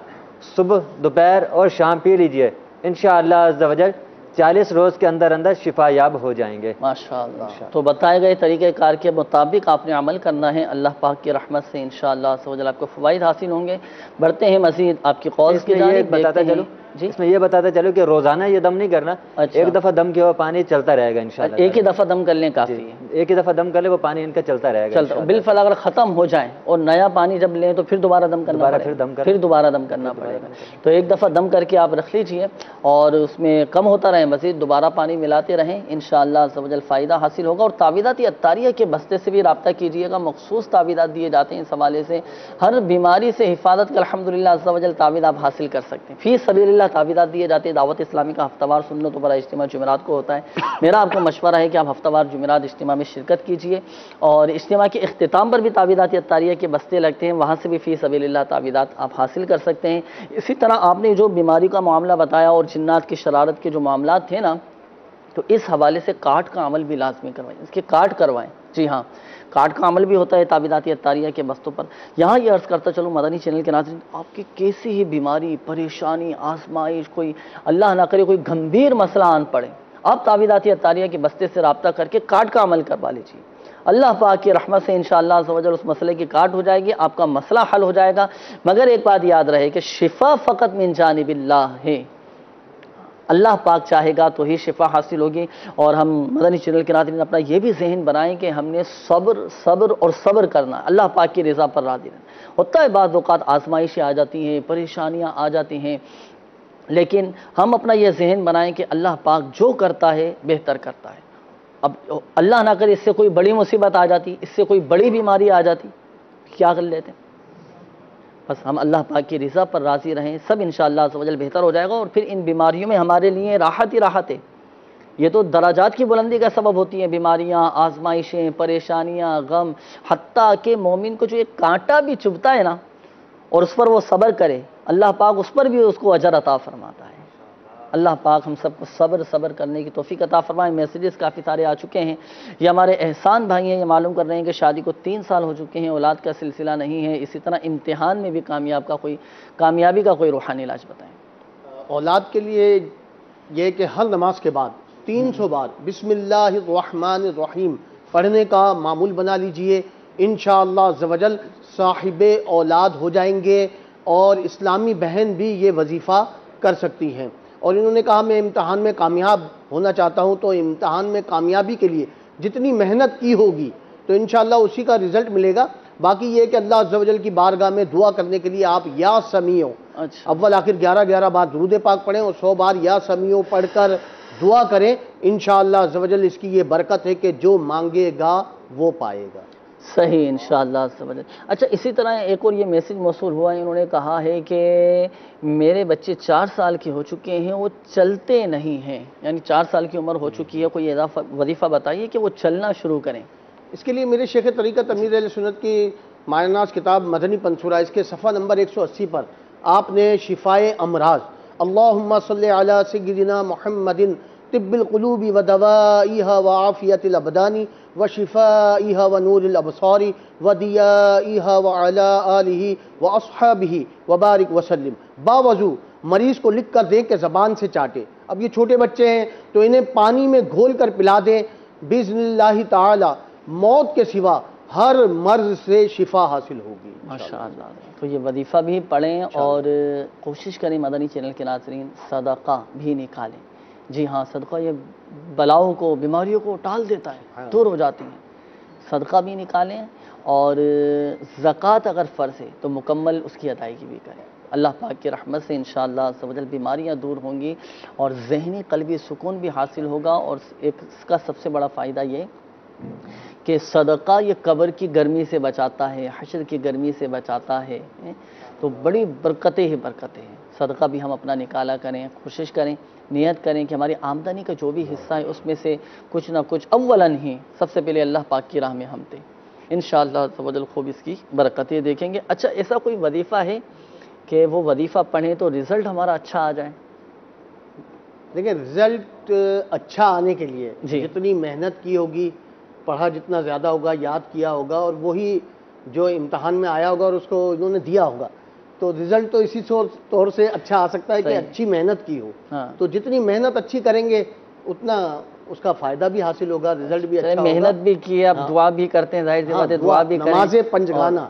صبح دوپہر اور شام پی لیجئے، انشاءاللہ عز و جل 40 روز کے اندر شفا یاب ہو جائیں گے ماشاءاللہ۔ تو بتائے گئے طریقہ کار کے مطابق آپ نے عمل کرنا ہے، اللہ پاک کی رحمت سے انشاءاللہ عز و جل آپ کو فوائد حاصل ہوں گے۔ بڑھتے ہیں مزید آپ کی قول کی جانب، بتاتا چلو اس میں یہ بتاتا چلو کہ روزانہ یہ دم نہیں کرنا، ایک دفعہ دم کیا ہوا پانی چلتا رہے گا انشاءاللہ، ایک ہی دفعہ دم کر لیں کافی ہے، ایک ہی دفعہ دم کر لیں وہ پانی ان کا چلتا رہے گا، بالفعل اگر ختم ہو جائیں اور نیا پانی جب لیں تو پھر دوبارہ دم کرنا پڑے گا، پھر دوبارہ دم کرنا پڑے گا۔ تو ایک دفعہ دم کر کے آپ رکھ لیجئے اور اس میں کم ہوتا رہے، مزید دوبارہ پانی ملاتے رہیں، انشاءاللہ عز و جل فائدہ حاصل ہوگا۔ اور تعویذات عطاریہ کے بستے سے بھی رابطہ کیجئے گا، مخصوص تعویذات دیے جاتے ہیں اس حوالے سے، ہر بیماری سے حفاظت کا الحمدللہ عز و جل تعویذ آپ حاصل کر سکتے ہیں۔ فی سبیل اللہ تعویذات دیے جاتے ہیں، دعوت اسلامی کا ہفتہ وار سنتوں پر اجتماع جمعرات کو ہوتا ہے، میرا آپ کو مشورہ ہے کہ آپ ہفتہ وار جمعرات اجتماع میں شرکت کیجئے، اور اجتماع کے اختتام پر بھی تعویذات عطاریہ کے بستے لگتے ہیں، وہاں سے بھی فی سبیل اللہ تعویذات آپ حاصل کر سکتے ہیں۔ اسی طرح آپ نے جو بیماری کا معاملہ بتایا اور جنات کی شرارت کے جو معاملات تھے نا، تو اس حوالے سے کاٹ کا عمل بھی لازمی کروائیں، اس کے کاٹ کروائیں، جی ہاں کاٹ کا عمل بھی ہوتا ہے تعویذات عطاریہ کے بستوں پر۔ یہاں یہ عرض کرتا چلوں مدنی چینل کے ناظرین، آپ کی کیسی ہی بیماری پریشانی آزمائش کوئی اللہ نہ کرے کوئی گھمبیر مسئلہ آن پڑے، آپ تعویذات عطاریہ کے بستے سے رابطہ کر کے کاٹ کا عمل کروا لیجیے، اللہ پاک کی رحمت سے انشاءاللہ عز و جل اس مسئلے کی کاٹ ہو جائے گی، آپ کا مسئلہ حل ہو جائے گا۔ مگر ایک بات یاد رہے کہ شفا فقط من جانب اللہ ہے، اللہ پاک چاہے گا تو ہی شفا حاصل ہوگی۔ اور ہم مدنی چینل کے ناظرین اپنا یہ بھی ذہن بنائیں کہ ہم نے صبر کرنا ہے، اللہ پاک کی رضا پر راضی رہنا۔ ہوتا ہے بعض اوقات آزمائشیں آ جاتی ہیں، پریشانیاں آ جاتی ہیں، لیکن ہم اپنا یہ ذہن بنائیں کہ اللہ پاک جو کرتا ہے بہتر کرتا ہے۔ اب اللہ نہ کرے اس سے کوئی بڑی مصیبت آ جاتی، اس سے کوئی بڑی بیماری آ جاتی، کیا کر لیتے ہیں؟ بس ہم اللہ پاک کی رضا پر راضی رہیں، سب انشاءاللہ عز و جل بہتر ہو جائے گا، اور پھر ان بیماریوں میں ہمارے لیے راحت ہی راحت ہے۔ یہ تو درجات کی بلندی کا سبب ہوتی ہیں، بیماریاں، آزمائشیں، پریشانیاں، غم، حتیٰ کہ مومن کو جو ایک کانٹا بھی چبھتا ہے نا اور اس پر وہ صبر کرے، اللہ پاک اس پر بھی اس کو اجر عطا فرماتا ہے۔ اللہ پاک ہم سب کو صبر کرنے کی توفیق عطا فرمائے۔ میسیجز کافی سارے آ چکے ہیں، یہ ہمارے احسان بھائی ہیں، یہ معلوم کر رہے ہیں کہ شادی کو 3 سال ہو چکے ہیں، اولاد کا سلسلہ نہیں ہے، اسی طرح امتحان میں بھی کامیابی کا کوئی روحانی علاج بتائیں۔ اولاد کے لیے یہ کہ ہر نماز کے بعد 300 بار بسم اللہ الرحمن الرحیم پڑھنے کا معمول بنا لیجئے، انشاءاللہ عز و جل صاحب اولاد ہو جائیں گے، اور اسلامی بہن بھی یہ وظیفہ کر سکتی ہیں۔ اور انہوں نے کہا میں امتحان میں کامیاب ہونا چاہتا ہوں، تو امتحان میں کامیابی کے لیے جتنی محنت کی ہوگی تو انشاءاللہ اسی کا رزلٹ ملے گا۔ باقی یہ کہ اللہ عز و جل کی بارگاہ میں دعا کرنے کے لیے آپ یا سمیع اول آخر 11 بار درود پاک پڑھیں اور 100 بار یا سمیع پڑھ کر دعا کریں، انشاءاللہ عز و جل اس کی یہ برکت ہے کہ جو مانگے گا وہ پائے گا۔ صحیح انشاءاللہ عز و جل۔ اچھا اسی طرح ایک اور یہ میسج موصول ہوا ہے، انہوں نے کہا ہے کہ میرے بچے 4 سال کے ہو چکے ہیں، وہ چلتے نہیں ہیں، یعنی 4 سال کی عمر ہو چکی ہے، کوئی وظیفہ بتائیے کہ وہ چلنا شروع کریں۔ اس کے لیے میرے شیخ طریقت امیر اہل سنت کی ماہ ناز کتاب مدنی پنصورہ، اس کے صفحہ نمبر 180 پر آپ نے شفائے امراض، اللہم صلی علی سیدنا محمد طب القلوب ودوائها وعافیت الابدان وشفائها ونور الابصار ودیائها وعلى آلہ واصحابہ وبارک وسلم، باوضو مریض کو لکھ کر دیں کہ زبان سے چاٹے، اب یہ چھوٹے بچے ہیں تو انہیں پانی میں گھول کر پلا دیں، بِإِذْنِ اللہ تعالی موت کے سوا ہر مرض سے شفا حاصل ہوگی ماشاءاللہ۔ تو یہ وظیفہ بھی پڑھیں اور کوشش کریں مدنی چینل کے ناظرین صدقہ بھی نکالیں۔ جی ہاں، صدقہ یہ بلاؤں کو، بیماریوں کو ٹال دیتا ہے، دور ہو جاتی ہیں۔ صدقہ بھی نکالیں اور زکوٰۃ اگر فرض ہے تو مکمل اس کی ادائیگی بھی کریں۔ اللہ پاک کی رحمت سے انشاءاللہ عز و جل بیماریاں دور ہوں گی اور ذہنی قلبی سکون بھی حاصل ہوگا۔ اور ایک اس کا سب سے بڑا فائدہ یہ کہ صدقہ یہ قبر کی گرمی سے بچاتا ہے، حشر کی گرمی سے بچاتا ہے، تو بڑی برکتیں ہی برکتیں ہیں۔ صدقہ بھی ہم اپنا نکالا کریں، کوشش کریں، نیت کریں کہ ہماری آمدنی کا جو بھی حصہ ہے اس میں سے کچھ نہ کچھ اولاً ہی سب سے پہلے اللہ پاک کی راہ میں ہم دیں۔ انشاءاللہ عز و جل خوب اس کی برکتیں دیکھیں گے۔ اچھا، ایسا کوئی وظیفہ ہے کہ وہ وظیفہ پڑھیں تو رزلٹ ہمارا اچھا آ جائے؟ دیکھیں، رزلٹ اچھا آنے کے لیے جتنی محنت کی ہوگی، پڑھا جتنا زیادہ ہوگا، یاد کیا ہوگا، اور وہی جو امتحان میں آیا ہوگا اور اس کو انہوں نے دیا ہوگا، تو رزلٹ تو اسی طور سے اچھا آ سکتا ہے کہ اچھی محنت کی ہو۔ تو جتنی محنت اچھی کریں گے اتنا اس کا فائدہ بھی حاصل ہوگا، رزلٹ بھی اچھا ہوگا۔ محنت بھی کی، اب دعا بھی کرتے ہیں، ظاہر سی بات ہے دعا بھی کریں، نماز پنجگانہ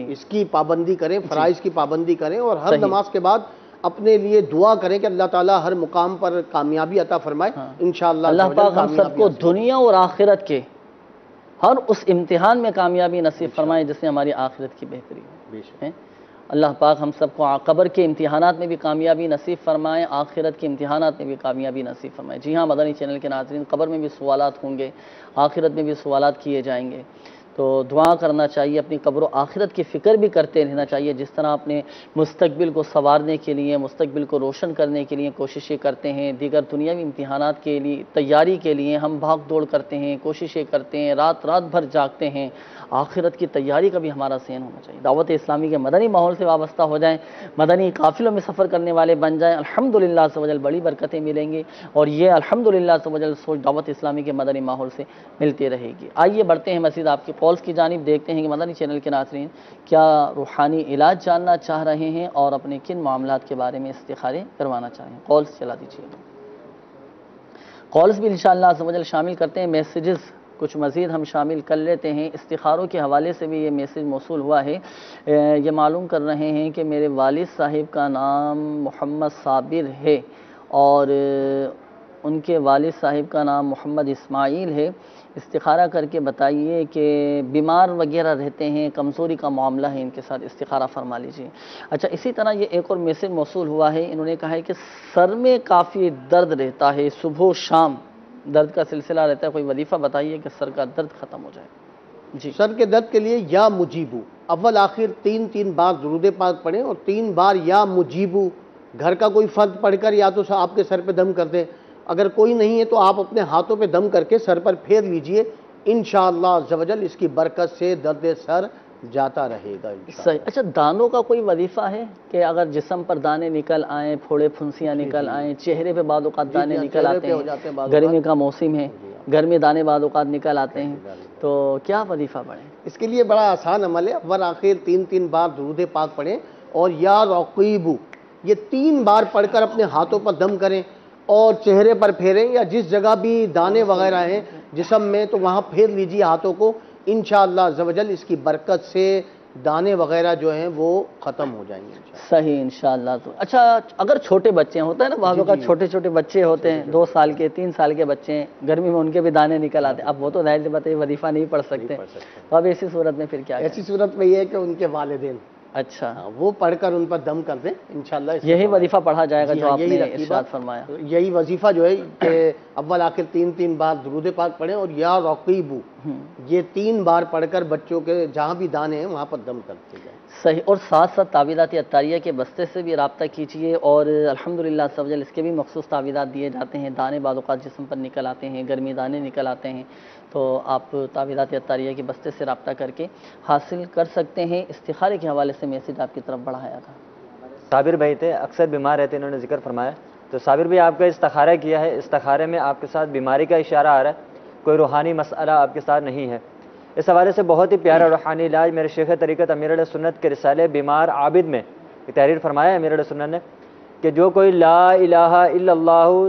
اس کی پابندی کریں، فرائض کی پابندی کریں، اور ہر نماز کے بعد اپنے لیے دعا کریں کہ اللہ تعالیٰ ہر مقام پر کامیابی عطا فرمائے انشاءاللہ۔ اللہ پاک ہم سب کو دنیا اور آخرت کے ہر اس امتحان میں کامیابی نصیب فرمائے جس سے ہماری آخرت کی بہتری ہو۔ اللہ پاک ہم سب کو قبر کے امتحانات میں بھی کامیابی نصیب فرمائے، آخرت کے امتحانات میں بھی کامیابی نصیب فرمائے۔ جی ہاں مدنی چینل کے ناظرین، قبر میں بھی سوالات ہوں گے، آخرت میں بھی سوالات کیے جائیں گے، تو دعا کرنا چاہیے، اپنی قبر و آخرت کی فکر بھی کرتے رہنا چاہیے۔ جس طرح اپنے مستقبل کو سنوارنے کے لیے، مستقبل کو روشن کرنے کے لیے کوششیں کرتے ہیں، دیگر دنیاوی امتحانات کے لیے تیاری کے لیے ہم بھاگ دوڑ کرتے ہیں، کوششیں کرتے ہیں، رات بھر جاگتے ہیں، آخرت کی تیاری کا بھی ہمارا ذہن ہونا چاہیے۔ دعوت اسلامی کے مدنی ماحول سے وابستہ ہو جائیں، مدنی قافلوں میں سفر کرنے والے بن جائیں، الحمدللہ عز و جل بڑی برکتیں ملیں گی، اور یہ الحمدللہ عز و جل سوچ دعوت اسلامی کے مدنی ماحول سے ملتی رہے گی۔ آئیے بڑھتے ہیں مزید آپ کی کالز کی جانب، دیکھتے ہیں کہ مدنی چینل کے ناظرین کیا روحانی علاج جاننا چاہ رہے ہیں اور اپنے کن معاملات کے بارے میں استخارے کروانا چاہ رہے ہیں۔ کالز چلا دیجیے، کالز بھی انشاءاللہ عز و جل شامل کرتے ہیں، میسیجز کچھ مزید ہم شامل کر لیتے ہیں۔ استخاروں کے حوالے سے بھی یہ میسیج موصول ہوا ہے، یہ معلوم کر رہے ہیں کہ میرے والد صاحب کا نام محمد صابر ہے اور ان کے والد صاحب کا نام محمد اسماعیل ہے، استخارہ کر کے بتائیے کہ بیمار وغیرہ رہتے ہیں، کمزوری کا معاملہ ہے ان کے ساتھ، استخارہ فرما لیجیے۔ اچھا، اسی طرح یہ ایک اور میسیج موصول ہوا ہے، انہوں نے کہا ہے کہ سر میں کافی درد رہتا ہے، صبح و شام درد کا سلسلہ رہتا ہے، کوئی وظیفہ بتائیے کہ سر کا درد ختم ہو جائے۔ جی، سر کے درد کے لیے یا مجیبو اول آخر تین بار درود پاک پڑھیں اور 3 بار یا مجیبو گھر کا کوئی فرد پڑھ کر یا تو آپ کے سر پہ دم کر دیں، اگر کوئی نہیں ہے تو آپ اپنے ہاتھوں پہ دم کر کے سر پر پھیر لیجئے، انشاءاللہ عز و جل اس کی برکت سے درد سر جاتا رہے گا انشاءاللہ۔ صحیح۔ اچھا، دانوں کا کوئی وظیفہ ہے کہ اگر جسم پر دانے نکل آئیں، پھوڑے پھنسیاں نکل آئیں، چہرے پہ بعض اوقات دانے نکل آتے ہیں، گرمی کا موسم ہے، گھر میں دانے بعض اوقات نکل آتے ہیں، تو کیا وظیفہ پڑھیں؟ اس کے لیے بڑا آسان عمل ہے، اول آخر 3 بار درود پاک پڑھیں اور یا رقیبو یہ 3 بار پڑھ کر اپنے ہاتھوں پر دم کریں اور چہرے پر پھیریں، یا جس جگہ بھی دانے وغیرہ ہیں جسم میں تو وہاں پھیر لیجیے ہاتھوں کو، انشاءاللہ عز و جل اس کی برکت سے دانے وغیرہ جو ہیں وہ ختم ہو جائیں گے صحیح انشاءاللہ۔ تو اچھا، اگر چھوٹے بچے ہوتے ہیں نا، بعض اوقات چھوٹے بچے ہوتے ہیں، 2 سال کے 3 سال کے بچے ہیں، گرمی میں ان کے بھی دانے نکل آتے ہیں، اب وہ تو ظاہر سی بات ہے وظیفہ نہیں پڑھ سکتے، تو اب ایسی صورت میں پھر کیا کریں؟ ایسی صورت میں یہ ہے کہ ان کے والدین اچھا وہ پڑھ کر ان پر دم کر دیں انشاءاللہ۔ یہی وظیفہ پڑھا جائے گا جو آپ نے ارشاد فرمایا؟ یہی وظیفہ جو ہے کہ اول آخر 3 بار درود پاک پڑھیں اور یا رقیبو یہ 3 بار پڑھ کر بچوں کے جہاں بھی دانے ہیں وہاں پر دم کرتے جائیں۔ صحیح۔ اور ساتھ تعویذات عطاریہ کے بستے سے بھی رابطہ کیجیے، اور الحمدللہ عز و جل اس کے بھی مخصوص تعویذات دیے جاتے ہیں، دانے بعض اوقات جسم پر نکل آتے ہیں، گرمی دانے نکل آتے ہیں، تو آپ تعویذات عطاریہ کے بستے سے رابطہ کر کے حاصل کر سکتے ہیں۔ استخارے کے حوالے سے میسیج آپ کی طرف بڑھایا تھا، صابر بھائی تھے، اکثر بیمار رہتے، انہوں نے ذکر فرمایا، تو صابر بھی آپ کا استخارہ کیا ہے، استخارے میں آپ کے ساتھ بیماری کا اشارہ آ رہا ہے، کوئی روحانی مسئلہ آپ کے ساتھ نہیں ہے، اس حوالے سے بہت ہی پیارا روحانی علاج میرے شیخ طریقت امیر علیہ سنت کے رسالے بیمار عابد میں تحریر فرمایا ہے امیر علیہ سنت نے کہ جو کوئی لا الہ الا اللہ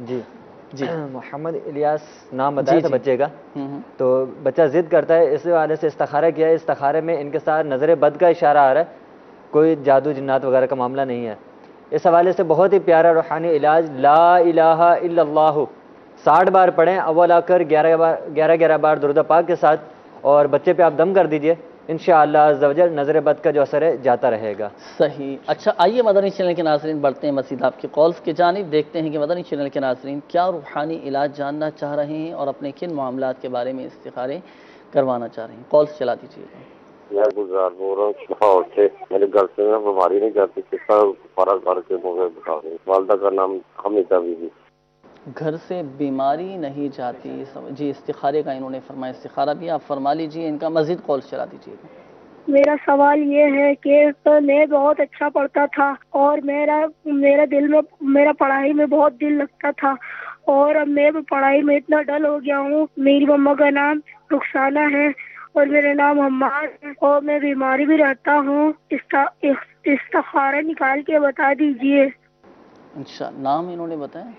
جی جی محمد الیاس نام بتایا جی تھا جی۔ بچے کا، تو بچہ ضد کرتا ہے، اس حوالے سے استخارہ کیا ہے۔ استخارے میں ان کے ساتھ نظر بد کا اشارہ آ رہا ہے، کوئی جادو جنات وغیرہ کا معاملہ نہیں ہے۔ اس حوالے سے بہت ہی پیارا روحانی علاج لا الہ الا اللہ 60 بار پڑھیں، اول آ کر 11 بار درود پاک کے ساتھ، اور بچے پہ آپ دم کر دیجئے، انشاءاللہ عز و جل نظر بد کا جو اثر ہے جاتا رہے گا۔ صحیح۔ اچھا آئیے مدنی چینل کے ناظرین بڑھتے ہیں مزید آپ کے کالز کی جانب، دیکھتے ہیں کہ مدنی چینل کے ناظرین کیا روحانی علاج جاننا چاہ رہے ہیں اور اپنے کن معاملات کے بارے میں استخارے کروانا چاہ رہے ہیں۔ کالز چلا دیجیے گا۔ میں گزار بول رہا ہوں لاہور سے، میرے گھر سے میں بیماری نہیں جاتی، کس طرح فرق کر کے مجھے بتا دیں۔ والدہ کا نام حمیدہ بی بی۔ گھر سے بیماری نہیں جاتی، جی استخارے کا انہوں نے فرمایا، استخارہ بھی آپ فرما لیجیے، ان کا مزید کالز چلا دیجیے گا۔ میرا سوال یہ ہے کہ میں بہت اچھا پڑھتا تھا اور میرا پڑھائی میں بہت دل لگتا تھا، اور اب میں پڑھائی میں اتنا ڈل ہو گیا ہوں۔ میری مما کا نام رخسانہ ہے اور میرا نام حماد ہے، اور میں بیماری بھی رہتا ہوں۔ استخارہ نکال کے بتا دیجئے۔ انشاءاللہ نام انہوں نے بتایا،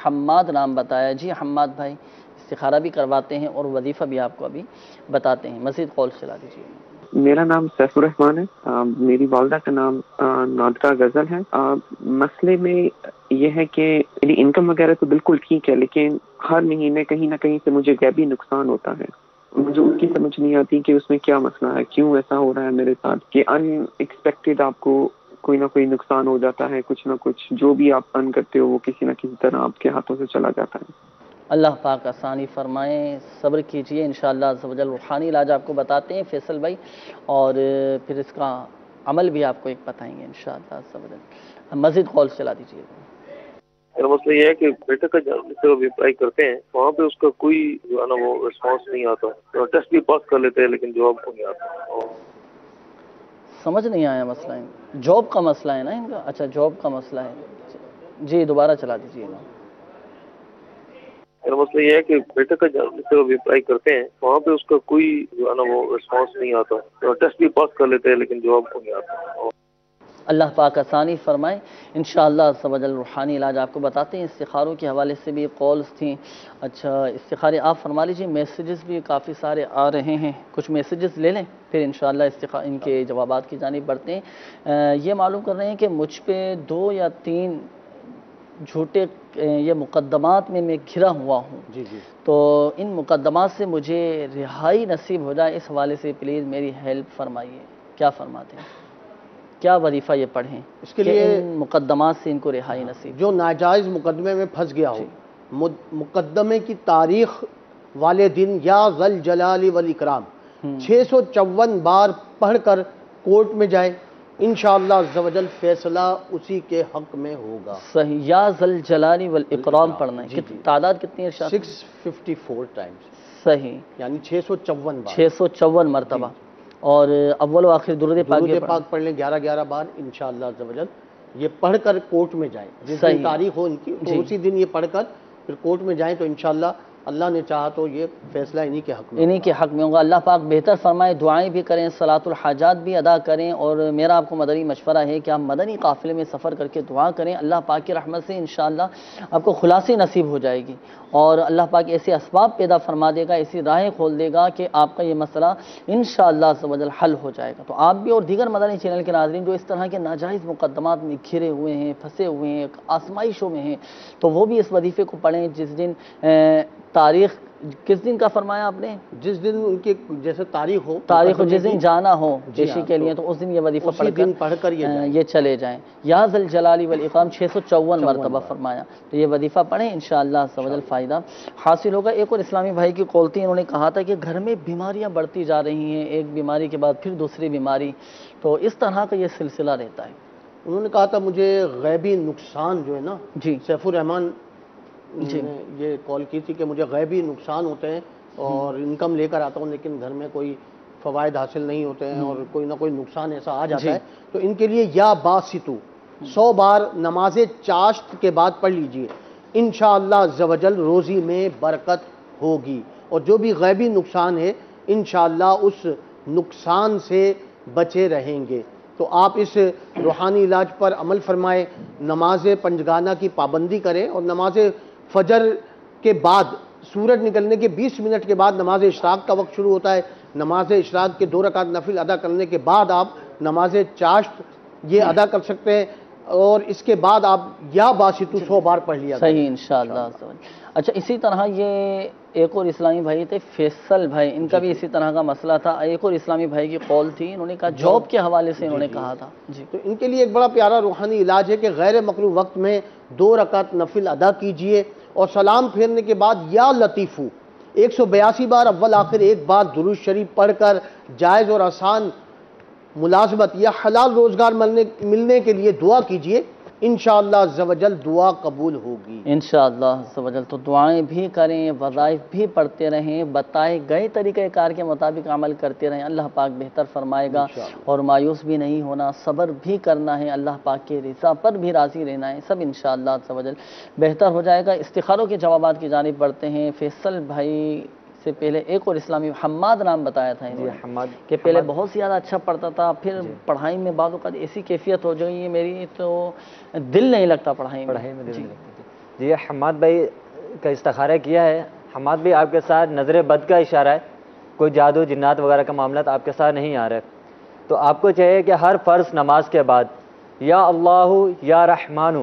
حماد نام بتایا۔ جی حماد بھائی استخارہ بھی کرواتے ہیں اور وظیفہ بھی آپ کو ابھی بتاتے ہیں، مزید کال چلا دیجیے۔ میرا نام سیف الرحمان ہے، میری والدہ کا نام نادرہ غزل ہے۔ مسئلے میں یہ ہے کہ میری انکم وغیرہ تو بالکل ٹھیک ہے، لیکن ہر مہینے کہیں نہ کہیں سے مجھے غیبی نقصان ہوتا ہے۔ مجھے اس کی سمجھ نہیں آتی کہ اس میں کیا مسئلہ ہے، کیوں ایسا ہو رہا ہے میرے ساتھ کہ ان ایکسپیکٹڈ آپ کو کوئی نہ کوئی نقصان ہو جاتا ہے، کچھ نہ کچھ جو بھی آپ ارن کرتے ہو وہ کسی نہ کسی طرح آپ کے ہاتھوں سے چلا جاتا ہے۔ اللہ پاک آسانی فرمائیں، صبر کیجئے، انشاءاللہ عز و جل روحانی علاج آپ کو بتاتے ہیں فیصل بھائی، اور پھر اس کا عمل بھی آپ کو ایک بتائیں گے انشاءاللہ عز و جل۔ مزید کال چلا دیجیے گا۔ میرا مسئلہ یہ ہے کہ بیٹے کا جب اپلائی کرتے ہیں وہاں پہ اس کا کوئی جو ہے نا وہ رسپانس نہیں آتا، ٹیسٹ بھی پاس کر لیتے ہیں لیکن جواب کو نہیں آتا۔ سمجھ نہیں آیا مسئلہ ہے، جاب کا مسئلہ ہے نا ان کا؟ اچھا جاب کا مسئلہ ہے، جی دوبارہ چلا دیجیے گا۔ میرا مسئلہ یہ ہے کہ بیٹے کا جب اپلائی کرتے ہیں وہاں پہ اس کا کوئی جو ہے نا وہ رسپانس نہیں آتا، ٹیسٹ بھی پاس کر لیتے ہیں لیکن جواب کو نہیں آتا۔ اللہ پاک آسانی فرمائے، انشاءاللہ عز و جل روحانی علاج آپ کو بتاتے ہیں۔ استخاروں کے حوالے سے بھی کالز تھیں۔ اچھا استخارے آپ فرما لیجیے، میسیجز بھی کافی سارے آ رہے ہیں، کچھ میسیجز لے لیں پھر انشاءاللہ ان کے جوابات کی جانب بڑھتے ہیں۔ یہ معلوم کر رہے ہیں کہ مجھ پہ 2 یا 3 جھوٹے یہ مقدمات میں گھرا ہوا ہوں، تو ان مقدمات سے مجھے رہائی نصیب ہو جائے، اس حوالے سے پلیز میری ہیلپ فرمائیے۔ کیا فرماتے ہیں؟ کیا وظیفہ یہ پڑھیں اس کے لیے ان مقدمات سے ان کو رہائی نصیب؟ جو ناجائز مقدمے میں پھنس گیا ہو، مقدمے کی تاریخ والے دن یا ذل جلال والاکرام 654 بار پڑھ کر کورٹ میں جائے، انشاءاللہ عز و جل فیصلہ اسی کے حق میں ہوگا۔ صحیح، یا ذل جلال والاکرام پڑھنا ہے۔ تعداد کتنی ارشاد؟ 654 ٹائمز، صحیح، یعنی 654 بار، 654 مرتبہ، اور اول و آخر درود پاک پڑھ لیں 11 بار انشاءاللہ عز و جل۔ یہ پڑھ کر کورٹ میں جائیں، جس دن تاریخ ہو ان کی تو اسی دن یہ پڑھ کر پھر کورٹ میں جائیں، تو انشاءاللہ اللہ نے چاہا تو یہ فیصلہ انہی کے حق میں انہی کے حق میں ہوگا۔ اللہ پاک بہتر فرمائے، دعائیں بھی کریں، صلاۃ الحاجات بھی ادا کریں، اور میرا آپ کو مدنی مشورہ ہے کہ آپ مدنی قافلے میں سفر کر کے دعا کریں، اللہ پاک کی رحمت سے انشاءاللہ آپ کو خلاصی نصیب ہو جائے گی، اور اللہ پاک ایسے اسباب پیدا فرما دے گا، ایسی راہیں کھول دے گا کہ آپ کا یہ مسئلہ انشاءاللہ عز و جل حل ہو جائے گا۔ تو آپ بھی اور دیگر مدنی چینل کے ناظرین جو اس طرح کے ناجائز مقدمات میں گھرے ہوئے ہیں، پھنسے ہوئے ہیں، آزمائشوں میں ہیں، تو وہ بھی اس وظیفے کو پڑھیں جس دن تاریخ، کس دن کا فرمایا آپ نے؟ جس دن ان کے جیسے تاریخ ہو، جس دن جانا ہو پیشی کے لیے، تو اس دن یہ وظیفہ پڑھ کر یہ چلے جائیں۔ یا ذل جلال والاکرام 654 مرتبہ فرمایا، تو یہ وظیفہ پڑھیں، انشاءاللہ عز و جل فائدہ حاصل ہوگا۔ ایک اور اسلامی بھائی کی کال تھی، انہوں نے کہا تھا کہ گھر میں بیماریاں بڑھتی جا رہی ہیں، ایک بیماری کے بعد پھر دوسری بیماری، تو اس طرح کا یہ سلسلہ رہتا ہے۔ انہوں نے کہا تھا مجھے غیبی نقصان جو ہے نا، سیف الرحمان نے یہ کال کی تھی کہ مجھے غیبی نقصان ہوتے ہیں اور انکم لے کر آتا ہوں لیکن گھر میں کوئی فوائد حاصل نہیں ہوتے ہیں اور کوئی نہ کوئی نقصان ایسا آ جاتا ہے، تو ان کے لیے یا باسطو 100 بار نماز چاشت کے بعد پڑھ لیجئے، انشاءاللہ عز و جل روزی میں برکت ہوگی، اور جو بھی غیبی نقصان ہے انشاءاللہ اس نقصان سے بچے رہیں گے۔ تو آپ اس روحانی علاج پر عمل فرمائیں، نماز پنجگانہ کی پابندی کریں، اور نماز فجر کے بعد سورج نکلنے کے 20 منٹ کے بعد نماز اشراق کا وقت شروع ہوتا ہے، نماز اشراق کے 2 رکعت نفل ادا کرنے کے بعد آپ نماز چاشت یہ ادا کر سکتے ہیں، اور اس کے بعد آپ یا باسطو 100 بار پڑھ لیا کریں صحیح انشاءاللہ۔ اچھا اسی طرح یہ ایک اور اسلامی بھائی تھے فیصل بھائی، ان کا بھی اسی طرح کا مسئلہ تھا، ایک اور اسلامی بھائی کی قول تھی، انہوں نے کہا جاب کے حوالے سے انہوں نے کہا تھا جی، تو ان کے لیے ایک بڑا پیارا روحانی علاج ہے کہ غیر مقروء وقت میں 2 رکعت نفل ادا کیجئے، اور سلام پھیرنے کے بعد یا لطیفو 182 بار اول آخر ایک بار درود شریف پڑھ کر جائز اور آسان ملازمت یا حلال روزگار ملنے کے لیے دعا کیجئے، انشاءاللہ عز و جل دعا قبول ہوگی انشاءاللہ عز و جل۔ تو دعائیں بھی کریں، وظائف بھی پڑھتے رہیں، بتائے گئے طریقہ کار کے مطابق عمل کرتے رہیں، اللہ پاک بہتر فرمائے گا، اور مایوس بھی نہیں ہونا، صبر بھی کرنا ہے، اللہ پاک کے رضا پر بھی راضی رہنا ہے، سب انشاءاللہ عز و جل بہتر ہو جائے گا۔ استخاروں کے جوابات کی جانب بڑھتے ہیں۔ فیصل بھائی سے پہلے ایک اور اسلامی حماد نام بتایا تھا انہوں نے کہ پہلے بہت زیادہ اچھا پڑھتا تھا، پھر پڑھائی میں بعض اوقات ایسی کیفیت ہو گئی ہے میری تو دل نہیں لگتا پڑھائی میں دل نہیں لگتا۔ جی حماد بھائی کا استخارہ کیا ہے۔ حماد بھائی آپ کے ساتھ نظر بد کا اشارہ ہے، کوئی جادو جنات وغیرہ کا معاملات آپ کے ساتھ نہیں آ رہے، تو آپ کو چاہیے کہ ہر فرض نماز کے بعد یا اللہ یا رحمانو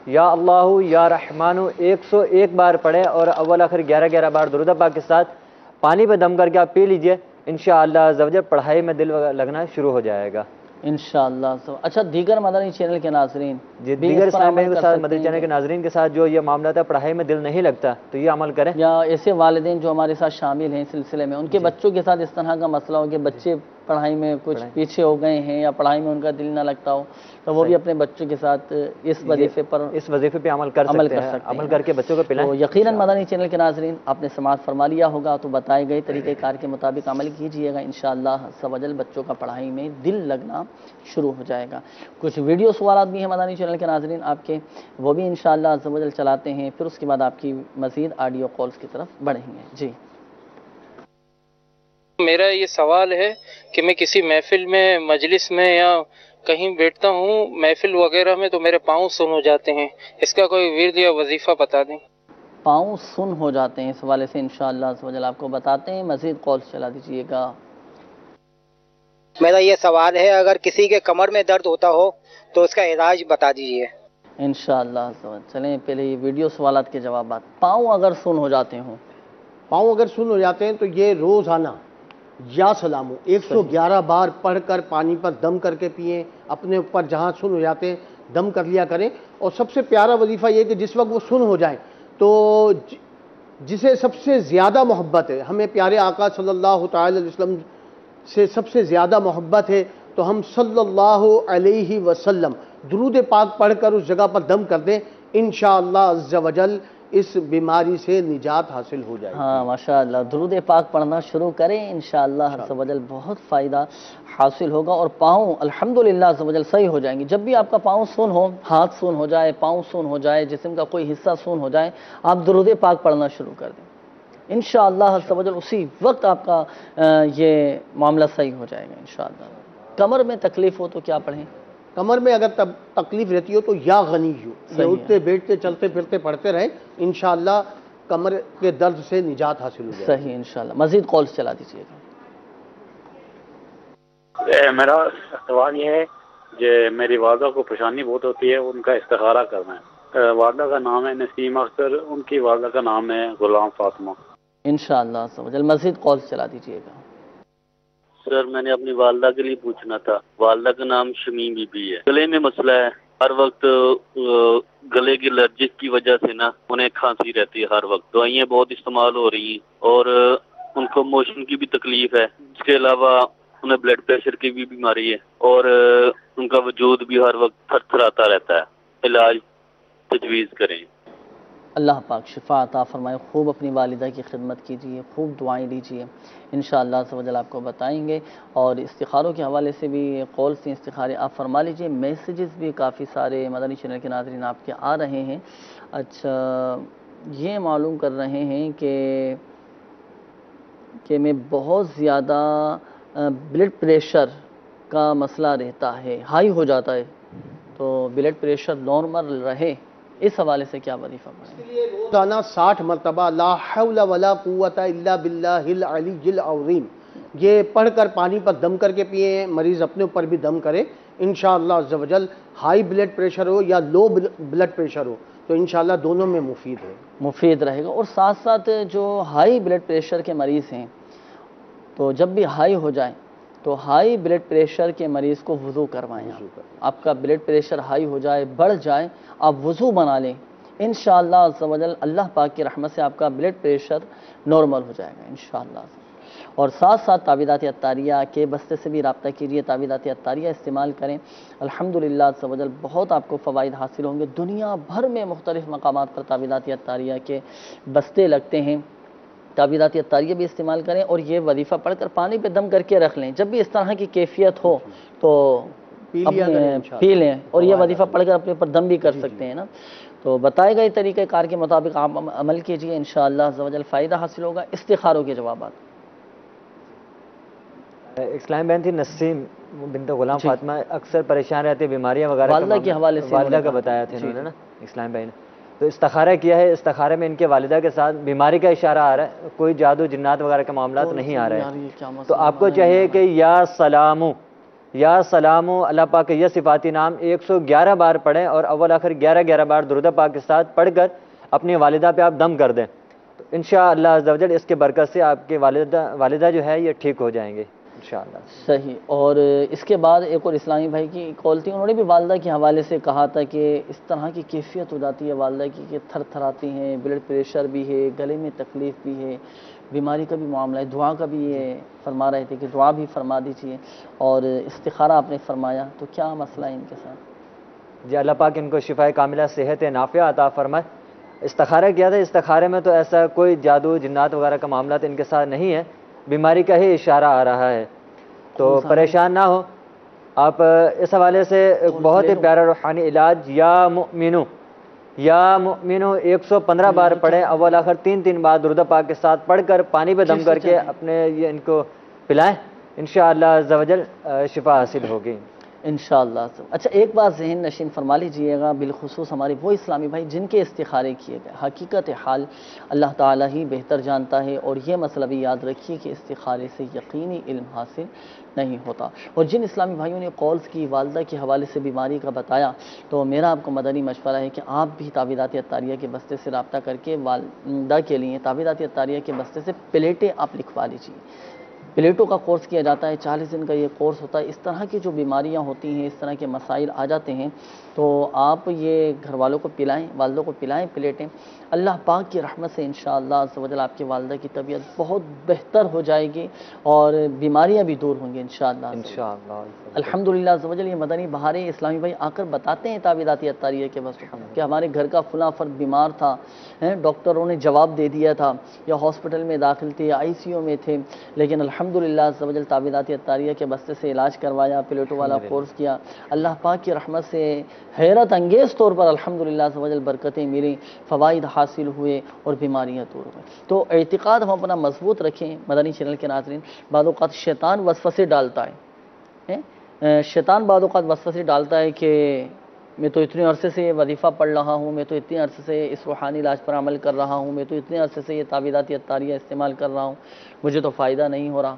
یا اللہ یا رحمانو 101 بار پڑھے، اور اول آخر 11 بار درود پاک کے ساتھ پانی پہ دم کر کے آپ پی لیجئے، انشاءاللہ عز و جل پڑھائی میں دل لگنا شروع ہو جائے گا انشاءاللہ۔ اچھا دیگر مدنی چینل کے ناظرین دیگر اسلامی کے ساتھ مدنی چینل کے ناظرین کے ساتھ جو یہ معاملات ہے پڑھائی میں دل نہیں لگتا تو یہ عمل کریں، یا ایسے والدین جو ہمارے ساتھ شامل ہیں اس سلسلے میں، ان کے بچوں کے ساتھ اس طرح کا مسئلہ ہو کہ بچے پڑھائی میں کچھ پیچھے ہو گئے ہیں یا پڑھائی میں ان کا دل نہ لگتا ہو، تو وہ بھی اپنے بچوں کے ساتھ اس وظیفے پہ عمل کر سکتے ہیں، عمل کر کے بچوں کو پلائیں۔ تو یقیناً مدنی چینل کے ناظرین آپ نے سماعت فرما لیا ہوگا، تو بتائے گئے طریقہ کار کے مطابق عمل کیجئے گا، انشاءاللہ عز و جل بچوں کا پڑھائی میں دل لگنا شروع ہو جائے گا۔ کچھ ویڈیو سوالات بھی ہیں مدنی چینل کے ناظرین آپ کے، وہ بھی انشاءاللہ عز و جل چلاتے ہیں، پھر اس کے بعد آپ کی مزید آڈیو کالز کی طرف بڑھیں گے۔ جی میرا یہ سوال ہے کہ میں کسی محفل میں مجلس میں یا کہیں بیٹھتا ہوں محفل وغیرہ میں تو میرے پاؤں سن ہو جاتے ہیں، اس کا کوئی ورد یا وظیفہ بتا دیں۔ پاؤں سن ہو جاتے ہیں، اس حوالے سے انشاءاللہ عز و جل آپ کو بتاتے ہیں، مزید کالز چلا دیجئے گا۔ میرا یہ سوال ہے اگر کسی کے کمر میں درد ہوتا ہو تو اس کا علاج بتا دیجئے۔ انشاءاللہ عز و جل۔ چلیں پہلے یہ ویڈیو سوالات کے جوابات۔ پاؤں اگر سن ہو جاتے ہوں، پاؤں اگر سن ہو جاتے ہیں تو یہ روزانہ یا سلامو 111 بار پڑھ کر پانی پر دم کر کے پئیں، اپنے اوپر جہاں سن ہو جاتے ہیں دم کر لیا کریں، اور سب سے پیارا وظیفہ یہ کہ جس وقت وہ سن ہو جائیں تو جسے سب سے زیادہ محبت ہے، ہمیں پیارے آقا صلی اللہ تعالی علیہ وسلم سے سب سے زیادہ محبت ہے، تو ہم صلی اللہ علیہ وسلم درود پاک پڑھ کر اس جگہ پر دم کر دیں، انشاءاللہ عز و جل اس بیماری سے نجات حاصل ہو جائے گی۔ ہاں ماشاءاللہ، درود پاک پڑھنا شروع کریں، انشاءاللہ عز و جل بہت فائدہ حاصل ہوگا، اور پاؤں الحمدللہ عز و جل صحیح ہو جائیں گے۔ جب بھی آپ کا پاؤں سون ہو، ہاتھ سون ہو جائے، پاؤں سون ہو جائے، جسم کا کوئی حصہ سون ہو جائے، آپ درود پاک پڑھنا شروع کر دیں، انشاءاللہ عز و جل اسی وقت آپ کا یہ معاملہ صحیح ہو جائے گا انشاءاللہ۔ کمر میں تکلیف ہو تو کیا پڑھیں؟ کمر میں اگر تکلیف رہتی ہو تو یا غنی ہو، یہ اٹھتے بیٹھتے چلتے پھرتے پڑھتے رہیں، انشاءاللہ کمر کے درد سے نجات حاصل ہو جائے۔ صحیح انشاءاللہ۔ مزید کالز چلا دیجیے گا۔ میرا سوال یہ ہے کہ میری والدہ کو پریشانی بہت ہوتی ہے، ان کا استخارہ کرنا ہے۔ والدہ کا نام ہے نسیم اختر، ان کی والدہ کا نام ہے غلام فاطمہ۔ انشاءاللہ عز و جل مزید کالز چلا دیجیے گا۔ سر میں نے اپنی والدہ کے لیے پوچھنا تھا، والدہ کا نام شمیم بی بی ہے، گلے میں مسئلہ ہے، ہر وقت گلے کی الرجک کی وجہ سے نا انہیں کھانسی رہتی ہے، ہر وقت دوائیاں بہت استعمال ہو رہی ہیں، اور ان کو موشن کی بھی تکلیف ہے، اس کے علاوہ انہیں بلڈ پریشر کی بھی بیماری ہے، اور ان کا وجود بھی ہر وقت تھر تھراتا رہتا ہے، علاج تجویز کریں۔ اللہ پاک شفا عطا فرمائے، خوب اپنی والدہ کی خدمت کیجیے، خوب دعائیں دیجیے، انشاءاللہ عز و جل آپ کو بتائیں گے۔ اور استخاروں کے حوالے سے بھی قول سے استخارے آپ فرما لیجیے۔ میسیجز بھی کافی سارے مدنی چینل کے ناظرین آپ کے آ رہے ہیں۔ اچھا یہ معلوم کر رہے ہیں کہ میں بہت زیادہ بلڈ پریشر کا مسئلہ رہتا ہے، ہائی ہو جاتا ہے، تو بلڈ پریشر نارمل رہے، اس حوالے سے کیا وظیفہ پڑھیں؟ روزانہ 60 مرتبہ لا حول ولا قوت الا باللہ العلی العظیم یہ پڑھ کر پانی پر دم کر کے پیئیں، مریض اپنے اوپر بھی دم کرے، انشاءاللہ عز و جل ہائی بلڈ پریشر ہو یا لو بلڈ پریشر ہو تو انشاءاللہ دونوں میں مفید ہے، مفید رہے گا۔ اور ساتھ ساتھ جو ہائی بلڈ پریشر کے مریض ہیں تو جب بھی ہائی ہو جائے تو ہائی بلڈ پریشر کے مریض کو وضو کروائیں۔ آپ کا بلڈ پریشر ہائی ہو جائے، بڑھ جائے، آپ وضو بنا لیں، انشاءاللہ عز و جل اللہ پاک کی رحمت سے آپ کا بلڈ پریشر نارمل ہو جائے گا انشاءاللہ۔ اور ساتھ ساتھ تعویذات عطاریہ کے بستے سے بھی رابطہ کیجیے، تعویذات عطاریہ استعمال کریں، الحمدللہ عز و جل بہت آپ کو فوائد حاصل ہوں گے۔ دنیا بھر میں مختلف مقامات پر تعویذات عطاریہ کے بستے لگتے ہیں، تعویذات عطاریہ بھی استعمال کریں اور یہ وظیفہ پڑھ کر پانی پہ دم کر کے رکھ لیں، جب بھی اس طرح کی کیفیت ہو تو پی لیں، اور یہ وظیفہ پڑھ کر اپنے اوپر دم بھی کر سکتے ہیں نا۔ تو بتائے گئے طریقہ کار کے مطابق آپ عمل کیجیے، انشاءاللہ عز و جل فائدہ حاصل ہوگا۔ استخاروں کے جوابات اسلام بہن تھی نسیم بنت غلام فاطمہ، اکثر پریشان رہتے بیماریاں وغیرہ والدہ کے حوالے سے والدہ کا بتایا تھا انہوں نے نا اسلام بہن، تو استخارہ کیا ہے، استخارے میں ان کے والدہ کے ساتھ بیماری کا اشارہ آ رہا ہے، کوئی جادو جنات وغیرہ کے معاملات نہیں آ رہے ہیں، تو آپ کو چاہیے کہ یا سلامو یا سلامو اللہ پاک کے یہ صفاتی نام 111 بار پڑھیں اور اول آخر 11 بار درود پاک کے ساتھ پڑھ کر اپنی والدہ پہ آپ دم کر دیں، تو انشاءاللہ عز و جل اس کے برکت سے آپ کے والدہ جو ہے یہ ٹھیک ہو جائیں گے انشاءاللہ۔ صحیح۔ اور اس کے بعد ایک اور اسلامی بھائی کی کال تھی، انہوں نے بھی والدہ کے حوالے سے کہا تھا کہ اس طرح کی کیفیت ہو جاتی ہے والدہ کی کہ تھر تھراتی ہیں، بلڈ پریشر بھی ہے، گلے میں تکلیف بھی ہے، بیماری کا بھی معاملہ ہے، دعا کا بھی یہ فرما رہے تھے کہ دعا بھی فرما دیجیے، اور استخارہ آپ نے فرمایا، تو کیا مسئلہ ہے ان کے ساتھ؟ جی اللہ پاک ان کو شفا کاملہ صحت نافعہ عطا فرمائے۔ استخارہ کیا تھا، استخارے میں تو ایسا کوئی جادو جنات وغیرہ کا معاملات ان کے ساتھ نہیں ہے، بیماری کا ہی اشارہ آ رہا ہے، تو پریشان نہ ہو آپ۔ اس حوالے سے بہت ہی پیارا روحانی علاج یا مؤمنو 115 بار پڑھیں، اول آخر 3 بار درود پاک کے ساتھ پڑھ کر پانی پہ دم کر کے اپنے یہ ان کو پلائیں، انشاءاللہ عز و جل شفا حاصل ہوگی انشاءاللہ۔ اچھا ایک بات ذہن نشین فرما لیجئے گا، بالخصوص ہمارے وہ اسلامی بھائی جن کے استخارے کیے گئے، حقیقت حال اللہ تعالیٰ ہی بہتر جانتا ہے، اور یہ مسئلہ بھی یاد رکھیے کہ استخارے سے یقینی علم حاصل نہیں ہوتا۔ اور جن اسلامی بھائیوں نے کالز کی، والدہ کے حوالے سے بیماری کا بتایا، تو میرا آپ کو مدنی مشورہ ہے کہ آپ بھی تعویذات عطاریہ کے بستے سے رابطہ کر کے والدہ کے لیے تعویذات عطاریہ کے بستے سے پلیٹیں آپ لکھوا لیجیے۔ پلیٹوں کا کورس کیا جاتا ہے، 40 دن کا یہ کورس ہوتا ہے۔ اس طرح کی جو بیماریاں ہوتی ہیں، اس طرح کے مسائل آ جاتے ہیں، تو آپ یہ گھر والوں کو پلائیں، والدوں کو پلائیں پلیٹیں، اللہ پاک کی رحمت سے انشاءاللہ عز و جل آپ کے والدہ کی طبیعت بہت بہتر ہو جائے گی اور بیماریاں بھی دور ہوں گی انشاءاللہ۔ الحمدللہ عز و جل۔ یہ مدنی بہاریں اسلامی بھائی آ کر بتاتے ہیں تعویذات عطاریہ کے وقت کہ ہمارے گھر کا فلاں فرد بیمار تھا، ڈاکٹروں نے جواب دے دیا تھا، یا ہاسپٹل میں داخل تھے یا ICU میں تھے، لیکن الحمدللہ عز و جل تعویذات عطاریہ کے بستے سے علاج کروایا، پلیٹوں والا کورس کیا، اللہ پاک کی رحمت سے حیرت انگیز طور پر الحمدللہ عز و جل برکتیں ملی، فوائد حاصل ہوئے اور بیماریاں دور ہوئیں۔ تو اعتقاد ہم اپنا مضبوط رکھیں مدنی چینل کے ناظرین۔ بعض اوقات شیطان وسوسے ڈالتا ہے، شیطان بعض اوقات وسوسے ڈالتا ہے کہ میں تو اتنے عرصے سے یہ وظیفہ پڑھ رہا ہوں، میں تو اتنے عرصے سے اس روحانی علاج پر عمل کر رہا ہوں، میں تو اتنے عرصے سے یہ تعویذات عطاریہ استعمال کر رہا ہوں، مجھے تو فائدہ نہیں ہو رہا۔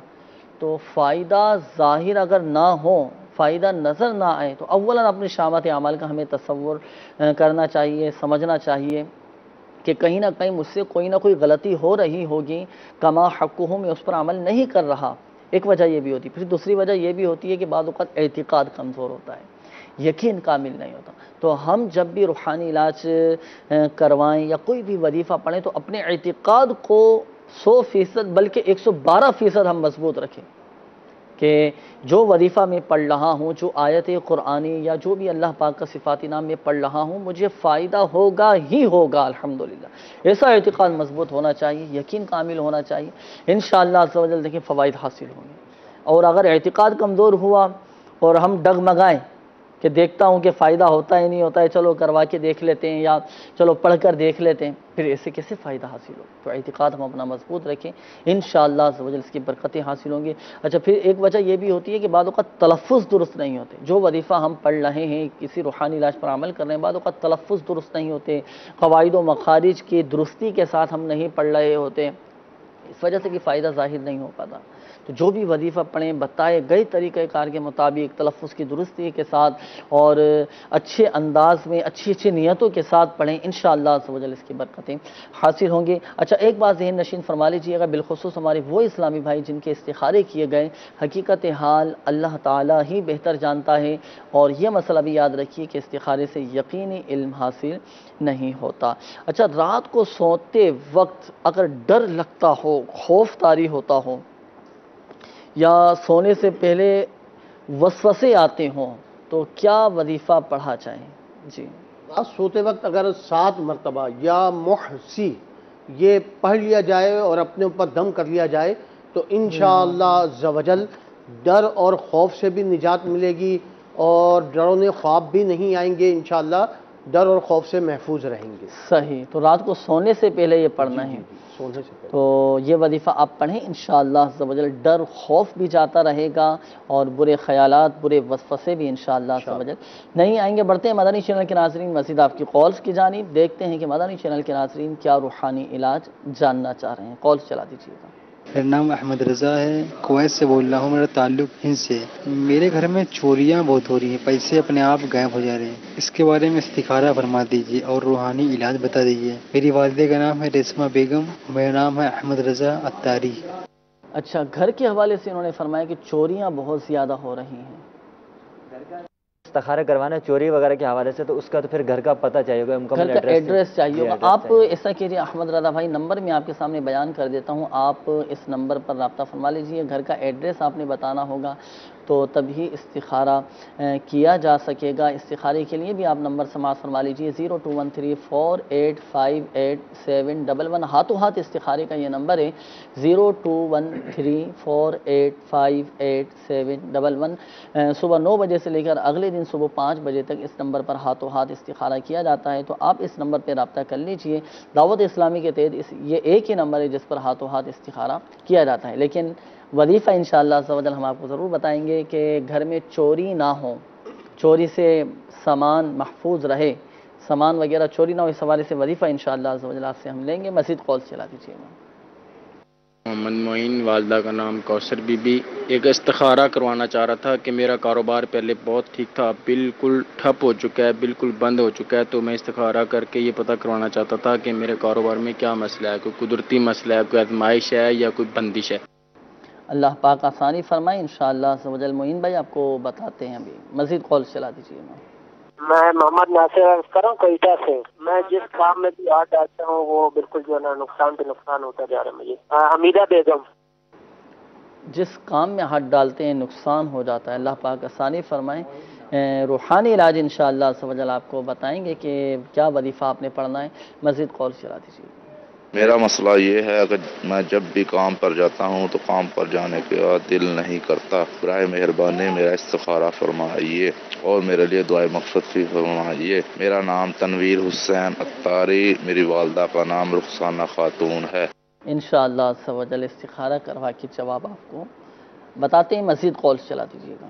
تو فائدہ ظاہر اگر نہ ہو، فائدہ نظر نہ آئے، تو اولاً اپنی شامت اعمال کا ہمیں تصور کرنا چاہیے، سمجھنا چاہیے کہ کہیں نہ کہیں مجھ سے کوئی نہ کوئی غلطی ہو رہی ہوگی، کما حقہ میں اس پر عمل نہیں کر رہا، ایک وجہ یہ بھی ہوتی ہے۔ پھر دوسری وجہ یہ بھی ہوتی ہے کہ بعض اوقات اعتقاد کمزور ہوتا ہے، یقین کامل نہیں ہوتا۔ تو ہم جب بھی روحانی علاج کروائیں یا کوئی بھی وظیفہ پڑھیں تو اپنے اعتقاد کو 100% بلکہ 112% ہم مضبوط رکھیں کہ جو وظیفہ میں پڑھ رہا ہوں، جو آیت قرآنی یا جو بھی اللہ پاک کا صفاتی نام میں پڑھ رہا ہوں، مجھے فائدہ ہوگا ہی ہوگا الحمدللہ۔ ایسا اعتقاد مضبوط ہونا چاہیے، یقین کامل ہونا چاہیے، انشاءاللہ عز و جل دیکھیں فوائد حاصل ہوں گے۔ اور اگر اعتقاد کمزور ہوا اور ہم ڈگمگائیں کہ دیکھتا ہوں کہ فائدہ ہوتا ہی نہیں ہوتا ہے، چلو کروا کے دیکھ لیتے ہیں یا چلو پڑھ کر دیکھ لیتے ہیں، پھر ایسے کیسے فائدہ حاصل ہو؟ تو اعتقاد ہم اپنا مضبوط رکھیں، انشاءاللہ عز و جل اس کی برکتیں حاصل ہوں گی۔ اچھا، پھر ایک وجہ یہ بھی ہوتی ہے کہ بعض اوقات تلفظ درست نہیں ہوتے، جو وظیفہ ہم پڑھ رہے ہیں، کسی روحانی علاج پر عمل کر رہے ہیں، بعض اوقات تلفظ درست نہیں ہوتے، قواعد و مخارج کی درستی کے ساتھ ہم نہیں پڑھ رہے ہوتے، اس وجہ سے کہ فائدہ ظاہر نہیں ہو پاتا۔ تو جو بھی وظیفہ پڑھیں بتائے گئے طریقہ کار کے مطابق، تلفظ کی درستی کے ساتھ اور اچھے انداز میں اچھی نیتوں کے ساتھ پڑھیں، انشاءاللہ عز و جل اس کی برکتیں حاصل ہوں گی۔ اچھا، ایک بات ذہن نشین فرما لیجیے گا، بالخصوص ہمارے وہ اسلامی بھائی جن کے استخارے کیے گئے، حقیقت حال اللہ تعالیٰ ہی بہتر جانتا ہے، اور یہ مسئلہ بھی یاد رکھیے کہ استخارے سے یقینی علم حاصل نہیں ہوتا۔ اچھا، رات کو سوتے وقت اگر ڈر لگتا ہو، خوف طاری ہوتا ہو، یا سونے سے پہلے وسوسے آتے ہوں، تو کیا وظیفہ پڑھا جائے؟ جی، رات سوتے وقت اگر 7 مرتبہ یا محسی یہ پڑھ لیا جائے اور اپنے اوپر دم کر لیا جائے تو انشاءاللہ عز و جل ڈر اور خوف سے بھی نجات ملے گی، اور ڈرونے خواب بھی نہیں آئیں گے، انشاءاللہ ڈر اور خوف سے محفوظ رہیں گے۔ صحیح، تو رات کو سونے سے پہلے یہ پڑھنا ہے، سونے سے پہلے تو یہ وظیفہ آپ پڑھیں، انشاءاللہ عز و جل ڈر خوف بھی جاتا رہے گا، اور برے خیالات، برے وسوسے بھی انشاءاللہ عز و جل نہیں آئیں گے۔ بڑھتے ہیں مدنی چینل کے ناظرین، مزید آپ کی کالز کی جانب، دیکھتے ہیں کہ مدنی چینل کے ناظرین کیا روحانی علاج جاننا چاہ رہے ہیں۔ کالز چلا دیجیے گا۔ میرا نام احمد رضا ہے، کویت سے بول رہا ہوں، میرا تعلق ہند سے۔ میرے گھر میں چوریاں بہت ہو رہی ہیں، پیسے اپنے آپ غائب ہو جا رہے ہیں، اس کے بارے میں استخارہ فرما دیجیے اور روحانی علاج بتا دیجیے۔ میری والدہ کا نام ہے ریشمہ بیگم، میرا نام ہے احمد رضا اتاری۔ اچھا، گھر کے حوالے سے انہوں نے فرمایا کہ چوریاں بہت زیادہ ہو رہی ہیں۔ استخارہ کروانا چوری وغیرہ کے حوالے سے، تو اس کا تو پھر گھر کا پتہ چاہیے ہوگا، گھر کا ایڈریس چاہیے ہوگا۔ آپ ایسا کیجیے احمد رضا بھائی، نمبر میں آپ کے سامنے بیان کر دیتا ہوں، آپ اس نمبر پر رابطہ فرما لیجیے، گھر کا ایڈریس آپ نے بتانا ہوگا تو تبھی استخارہ کیا جا سکے گا۔ استخارے کے لیے بھی آپ نمبر سماعت فرما لیجیے 0213485711، ہاتھوں ہاتھ استخارے کا یہ نمبر ہے 0213485711۔ صبح 9 بجے سے لے کر اگلے دن صبح 5 بجے تک اس نمبر پر ہاتھوں ہاتھ استخارہ کیا جاتا ہے، تو آپ اس نمبر پہ رابطہ کر لیجئے۔ دعوت اسلامی کے تحت یہ ایک ہی نمبر ہے جس پر ہاتھوں ہاتھ استخارہ کیا جاتا ہے، لیکن وظیفہ انشاءاللہ عز و جل ہم آپ کو ضرور بتائیں گے کہ گھر میں چوری نہ ہو، چوری سے سامان محفوظ رہے، سامان وغیرہ چوری نہ ہو، اس حوالے سے وظیفہ انشاءاللہ عز و جل آپ سے ہم لیں گے۔ مزید کال چلا دیجیے گا۔ محمد معین، والدہ کا نام کوثر بی بی۔ ایک استخارہ کروانا چاہ رہا تھا کہ میرا کاروبار پہلے بہت ٹھیک تھا، بالکل ٹھپ ہو چکا ہے، بالکل بند ہو چکا ہے، تو میں استخارہ کر کے یہ پتہ کروانا چاہتا تھا کہ میرے کاروبار میں کیا مسئلہ ہے، کوئی قدرتی مسئلہ ہے، کوئی آزمائش ہے یا کوئی بندش ہے۔ اللہ پاک آسانی فرمائے انشاءاللہ عز و جل۔ معین بھائی آپ کو بتاتے ہیں، ابھی مزید کال چلا دیجیے گا۔ میں محمد ناصر عرض کر رہا ہوں کوئٹہ سے۔ میں جس کام میں بھی ہاتھ ڈالتا ہوں وہ بالکل جو ہے نا نقصان پہ نقصان ہوتا جا رہا ہے مجھے۔ حمیدہ بیگم۔ جس کام میں ہاتھ ڈالتے ہیں نقصان ہو جاتا ہے، اللہ پاک آسانی فرمائے۔ روحانی علاج انشاءاللہ عز و جل آپ کو بتائیں گے کہ کیا وظیفہ آپ نے پڑھنا ہے۔ مزید کال چلا دیجیے گا۔ میرا مسئلہ یہ ہے کہ میں جب بھی کام پر جاتا ہوں تو کام پر جانے کے بعد دل نہیں کرتا، برائے مہربانی میرا استخارہ فرمائیے اور میرے لیے دعائے مقصد بھی فرمائیے۔ میرا نام تنویر حسین اتاری، میری والدہ کا نام رخسانہ خاتون ہے۔ انشاءاللہ عز و جل استخارہ کروا کے جواب آپ کو بتاتے ہیں۔ مزید کال چلا دیجیے گا۔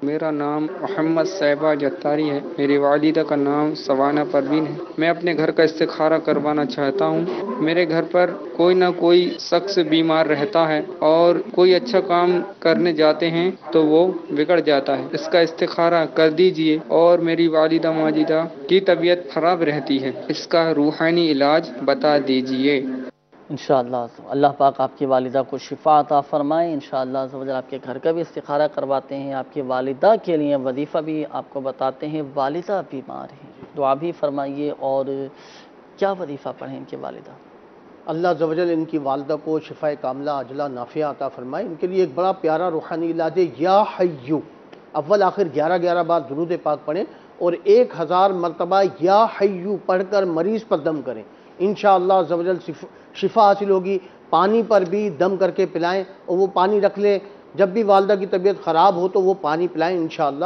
میرا نام محمد صیبہ جتاری ہے، میری والدہ کا نام سوانہ پروین ہے۔ میں اپنے گھر کا استخارہ کروانا چاہتا ہوں۔ میرے گھر پر کوئی نہ کوئی شخص بیمار رہتا ہے اور کوئی اچھا کام کرنے جاتے ہیں تو وہ بگڑ جاتا ہے، اس کا استخارہ کر دیجئے۔ اور میری والدہ ماجدہ کی طبیعت خراب رہتی ہے، اس کا روحانی علاج بتا دیجئے۔ انشاءاللہ اللہ پاک آپ کی والدہ کو شفا عطا فرمائے۔ انشاءاللہ عز و جل آپ کے گھر کا بھی استخارہ کرواتے ہیں، آپ کی والدہ کے لیے وظیفہ بھی آپ کو بتاتے ہیں۔ والدہ بیمار ہیں، دعا بھی فرمائیے۔ اور کیا وظیفہ پڑھیں ان کی والدہ؟ اللہ عز و جل ان کی والدہ کو شفا کاملہ عاجلہ نافعہ عطا فرمائے۔ ان کے لیے ایک بڑا پیارا روحانی علاج ہے، یا حیو، اول آخر 11 بار درود پاک پڑھیں اور 1000 مرتبہ یا حیو پڑھ کر مریض پر دم کریں، انشاءاللہ عز و جل شفا حاصل ہوگی۔ پانی پر بھی دم کر کے پلائیں اور وہ پانی رکھ لیں، جب بھی والدہ کی طبیعت خراب ہو تو وہ پانی پلائیں، انشاءاللہ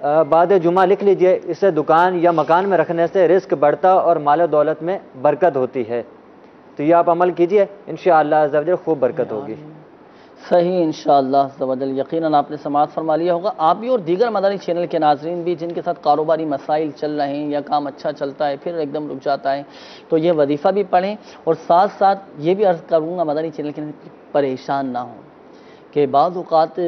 بعد جمعہ لکھ لیجئے، اسے دکان یا مکان میں رکھنے سے رزق بڑھتا اور مال و دولت میں برکت ہوتی ہے۔ تو یہ آپ عمل کیجئے، انشاءاللہ عز و جل خوب برکت ہوگی۔ صحیح انشاءاللہ عز و جل، یقیناً آپ نے سماعت فرما لیا ہوگا، آپ بھی اور دیگر مدنی چینل کے ناظرین بھی جن کے ساتھ کاروباری مسائل چل رہے ہیں یا کام اچھا چلتا ہے پھر ایک دم رک جاتا ہے، تو یہ وظیفہ بھی پڑھیں، اور ساتھ ساتھ یہ بھی عرض کروں گا مدنی چینل کے پریشان نہ ہوں کہ بعض اوقات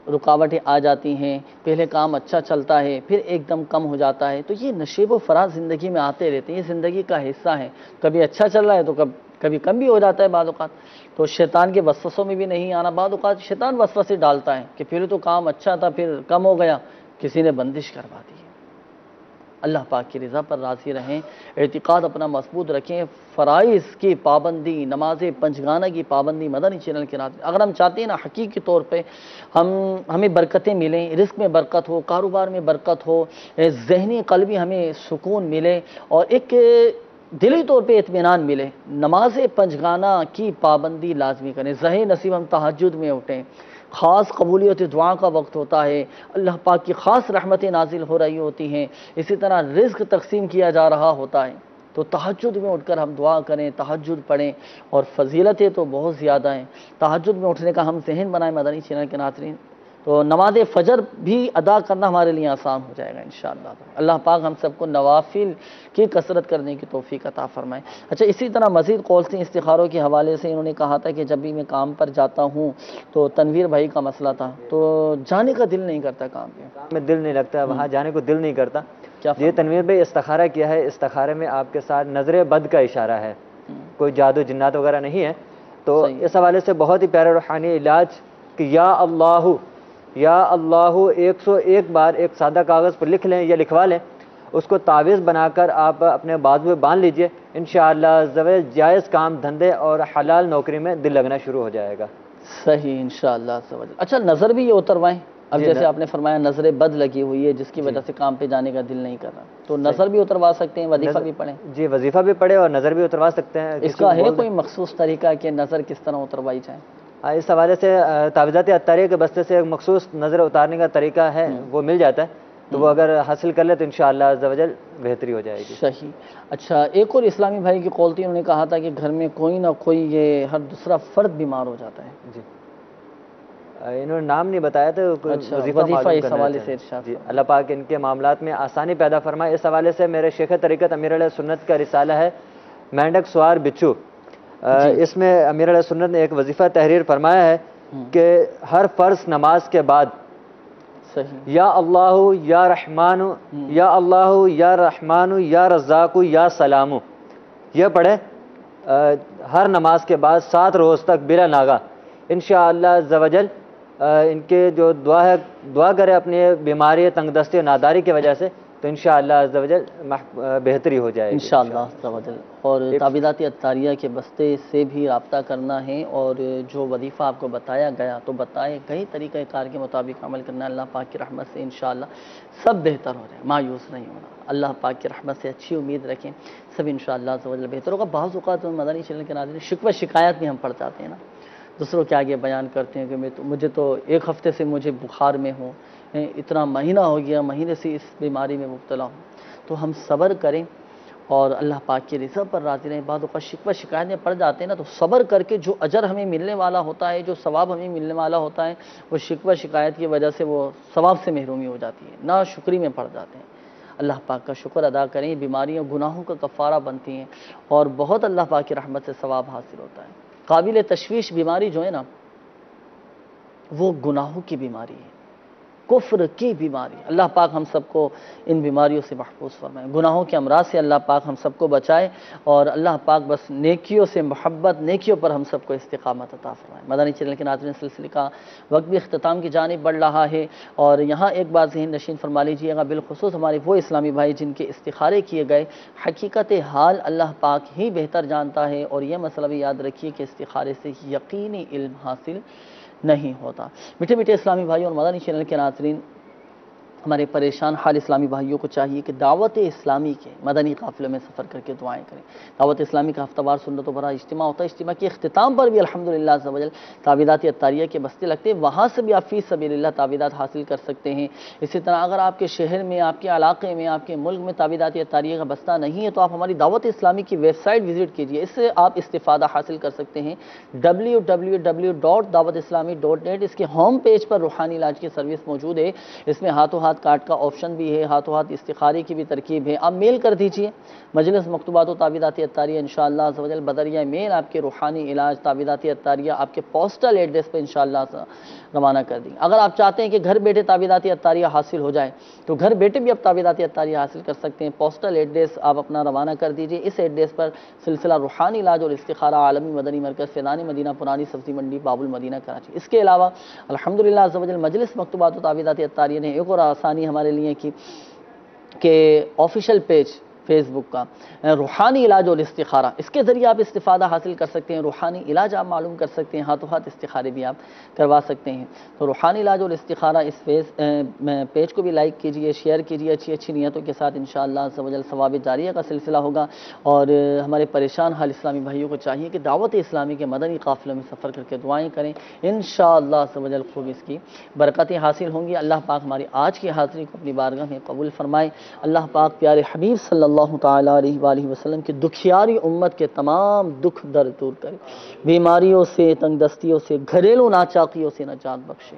رکاوٹیں آ جاتی ہیں، پہلے کام اچھا چلتا ہے پھر ایک دم کم ہو جاتا ہے، تو یہ نشیب و فراز زندگی میں آتے رہتے ہیں، یہ زندگی کا حصہ ہے، کبھی اچھا چل رہا ہے تو کبھی کم بھی ہو جاتا ہے بعض اوقات، تو شیطان کے وسوسوں میں بھی نہیں آنا، بعض اوقات شیطان وسوسے ڈالتا ہے کہ پہلے تو کام اچھا تھا پھر کم ہو گیا، کسی نے بندش کروا دی ہے۔ اللہ پاک کی رضا پر راضی رہیں، اعتقاد اپنا مضبوط رکھیں، فرائض کی پابندی، نماز پنجگانہ کی پابندی مدنی چینل کے ناظرین، اگر ہم چاہتے ہیں نا حقیقی طور پہ ہمیں برکتیں ملیں، رزق میں برکت ہو، کاروبار میں برکت ہو، ذہنی قلبی ہمیں سکون ملے اور ایک دلی طور پہ اطمینان ملے، نماز پنجگانہ کی پابندی لازمی کریں، ظہر نصیب ہم تہجد میں اٹھیں، خاص قبولیت دعا کا وقت ہوتا ہے، اللہ پاک کی خاص رحمتیں نازل ہو رہی ہوتی ہیں، اسی طرح رزق تقسیم کیا جا رہا ہوتا ہے، تو تہجد میں اٹھ کر ہم دعا کریں، تہجد پڑھیں، اور فضیلتیں تو بہت زیادہ ہیں، تہجد میں اٹھنے کا ہم ذہن بنائیں مدنی چینل کے ناظرین، تو نماز فجر بھی ادا کرنا ہمارے لیے آسان ہو جائے گا انشاءاللہ۔ اللہ پاک ہم سب کو نوافل کی کثرت کرنے کی توفیق عطا فرمائے۔ اچھا، اسی طرح مزید قول سے استخاروں کے حوالے سے انہوں نے کہا تھا کہ جب بھی میں کام پر جاتا ہوں تو تنویر بھائی کا مسئلہ تھا، تو جانے کا دل نہیں کرتا کام پہ، کام میں دل نہیں لگتا، وہاں جانے کو دل نہیں کرتا۔ یہ تنویر بھائی استخارہ کیا ہے، استخارے میں آپ کے ساتھ نظر بد کا اشارہ ہے، کوئی جادو جنات وغیرہ نہیں ہے، تو اس حوالے سے بہت ہی پیارا روحانی علاج کہ یا اللہ 101 بار ایک سادہ کاغذ پر لکھ لیں یا لکھوا لیں، اس کو تعویذ بنا کر آپ اپنے بازو میں باندھ لیجئے، انشاءاللہ جائز کام دھندے اور حلال نوکری میں دل لگنا شروع ہو جائے گا۔ صحیح انشاءاللہ۔ اچھا، نظر بھی یہ اتروائیں، اب جیسے آپ نے فرمایا نظر بد لگی ہوئی ہے جس کی وجہ سے کام پہ جانے کا دل نہیں کر رہا، تو نظر بھی اتروا سکتے ہیں، وظیفہ بھی پڑھیں؟ جی، وظیفہ بھی پڑھے اور نظر بھی اتروا سکتے ہیں۔ اس کا ہے کوئی مخصوص طریقہ کہ نظر کس طرح اتروائی جائے؟ اس حوالے سے تعویذات عطاریہ کے بستے سے ایک مخصوص نظر اتارنے کا طریقہ ہے، وہ مل جاتا ہے، تو وہ اگر حاصل کر لے تو انشاءاللہ عز و جل بہتری ہو جائے گی۔ صحیح۔ اچھا، ایک اور اسلامی بھائی کی قول تھی، انہوں نے کہا تھا کہ گھر میں کوئی نہ کوئی یہ ہر دوسرا فرد بیمار ہو جاتا ہے۔ جی، انہوں نے نام نہیں بتایا تو وظیفہ اس حوالے سے ارشاد۔ جی، اللہ پاک ان کے معاملات میں آسانی پیدا فرمائے۔ اس حوالے سے میرے شیخ طریقت امیر علیہ سنت کا رسالہ ہے مینڈک سوار بچو، اس میں امیر علیہ سنت نے ایک وظیفہ تحریر فرمایا ہے کہ ہر فرض نماز کے بعد یا اللہ یا رحمان یا اللہ یا رحمان یا رزاق یا سلام، یہ پڑھے ہر نماز کے بعد 7 روز تک بلا ناغہ، انشاءاللہ عز و جل ان کے جو دعا کرے اپنی بیماری تنگ دستی اور ناداری کی وجہ سے، تو انشاءاللہ عز و جل بہتری ہو جائے گی انشاءاللہ عز و جل۔ اور تعویذات عطاریہ کے بستے سے بھی رابطہ کرنا ہے، اور جو وظیفہ آپ کو بتایا گیا تو بتائے گئے طریقہ کار کے مطابق عمل کرنا ہے، اللہ پاک کی رحمت سے انشاءاللہ سب بہتر ہو جائے، مایوس نہیں ہونا، اللہ پاک کی رحمت سے اچھی امید رکھیں، سب انشاءاللہ عز و جل بہتر ہوگا۔ بعض اوقات مدنی چینل کے ناظرین شکوہ شکایت بھی ہم پڑ جاتے ہیں نا، دوسروں کے آگے بیان کرتے ہیں کہ مجھے تو 1 ہفتے سے مجھے بخار میں ہوں، اتنا مہینہ ہو گیا، مہینے سے اس بیماری میں مبتلا ہوں، تو ہم صبر کریں اور اللہ پاک کی رضا پر راضی رہیں۔ بعض اوقات شکوہ شکایت میں پڑ جاتے ہیں نا، تو صبر کر کے جو اجر ہمیں ملنے والا ہوتا ہے، جو ثواب ہمیں ملنے والا ہوتا ہے، وہ شکوہ شکایت کی وجہ سے وہ ثواب سے محرومی ہو جاتی ہے، ناشکری میں پڑ جاتے ہیں۔ اللہ پاک کا شکر ادا کریں، بیماریاں گناہوں کا کفارہ بنتی ہیں اور بہت اللہ پاک کی رحمت سے ثواب حاصل ہوتا ہے۔ قابل تشویش بیماری جو ہے نا، وہ گناہوں کی بیماری ہے، کفر کی بیماری۔ اللہ پاک ہم سب کو ان بیماریوں سے محفوظ فرمائے، گناہوں کے امراض سے اللہ پاک ہم سب کو بچائے، اور اللہ پاک بس نیکیوں سے محبت، نیکیوں پر ہم سب کو استقامت عطا فرمائے۔ مدنی چینل کے ناظرین، سلسلے کا وقت بھی اختتام کی جانب بڑھ رہا ہے، اور یہاں ایک بات ذہن نشین فرما لیجیے گا، بالخصوص ہمارے وہ اسلامی بھائی جن کے استخارے کیے گئے، حقیقت حال اللہ پاک ہی بہتر جانتا ہے، اور یہ مسئلہ بھی یاد رکھیے کہ استخارے سے یقینی علم حاصل نہیں ہوتا۔ میٹھے میٹھے اسلامی بھائی اور مدنی چینل کے ناظرین، ہمارے پریشان حال اسلامی بھائیوں کو چاہیے کہ دعوت اسلامی کے مدنی قافلوں میں سفر کر کے دعائیں کریں۔ دعوت اسلامی کا ہفتہ وار سنت و برا اجتماع ہوتا ہے، اجتماع کے اختتام پر بھی الحمدللہ عز و جل تعویذات عطاریہ کے بستے لگتے ہیں، وہاں سے بھی آپ فی سبیل اللہ تعویذات حاصل کر سکتے ہیں۔ اسی طرح اگر آپ کے شہر میں، آپ کے علاقے میں، آپ کے ملک میں تعویذات عطاریہ کا بستہ نہیں ہے تو آپ ہماری دعوت اسلامی کی ویب سائٹ وزٹ کیجیے، اس سے آپ استفادہ حاصل کر سکتے ہیں www.dawatislami.net۔ اس کے ہوم پیج پر روحانی علاج کی سروس موجود ہے، اس میں ہاتھوں ہاتھ کارڈ کا آپشن بھی ہے، ہاتھوں ہاتھ استخارے کی بھی ترکیب ہے۔ آپ میل کر دیجئے، مجلس مکتوبات و تعویذات عطاریہ انشاءاللہ عز و جل بدریہ میل آپ کے روحانی علاج تعویذات عطاریہ آپ کے پوسٹل ایڈریس پہ انشاءاللہ روانہ کر دیں۔ اگر آپ چاہتے ہیں کہ گھر بیٹھے تعویذات عطاریہ حاصل ہو جائے تو گھر بیٹھے بھی آپ تعویذات عطاریہ حاصل کر سکتے ہیں۔ پوسٹل ایڈریس آپ اپنا روانہ کر دیجئے، اس ایڈریس پر سلسلہ روحانی علاج اور استخارہ عالمی مدنی مرکز فیضان مدینہ پرانی سبزی منڈی باب المدینہ کراچی۔ اس کے علاوہ الحمدللہ عز و جل مجلس مکتوبات و تعویذات عطاریہ نے ایک اور آسانی ہمارے لیے کی کہ آفیشیل پیج فیس بک کا روحانی علاج اور استخارہ، اس کے ذریعے آپ استفادہ حاصل کر سکتے ہیں، روحانی علاج آپ معلوم کر سکتے ہیں، ہاتھوں ہاتھ استخارے بھی آپ کروا سکتے ہیں۔ تو روحانی علاج اور استخارہ اس پیج کو بھی لائک کیجئے، شیئر کیجئے، اچھی نیتوں کے ساتھ انشاءاللہ عز و جل ثواب جاریہ کا سلسلہ ہوگا۔ اور ہمارے پریشان حال اسلامی بھائیوں کو چاہیے کہ دعوت اسلامی کے مدنی قافلوں میں سفر کر کے دعائیں کریں، انشاءاللہ عز و جل خوب اس کی برکتیں حاصل ہوں گی۔ اللہ پاک ہماری آج کی حاضری کو اپنی بارگاہ میں قبول فرمائے۔ اللہ پاک پیارے حبیب صلی اللہ تعالیٰ علیہ وآلہ وسلم کی دکھیاری امت کے تمام دکھ درد دور کرے، بیماریوں سے، تنگ دستیوں سے، گھریلو ناچاقیوں سے نجات بخشے۔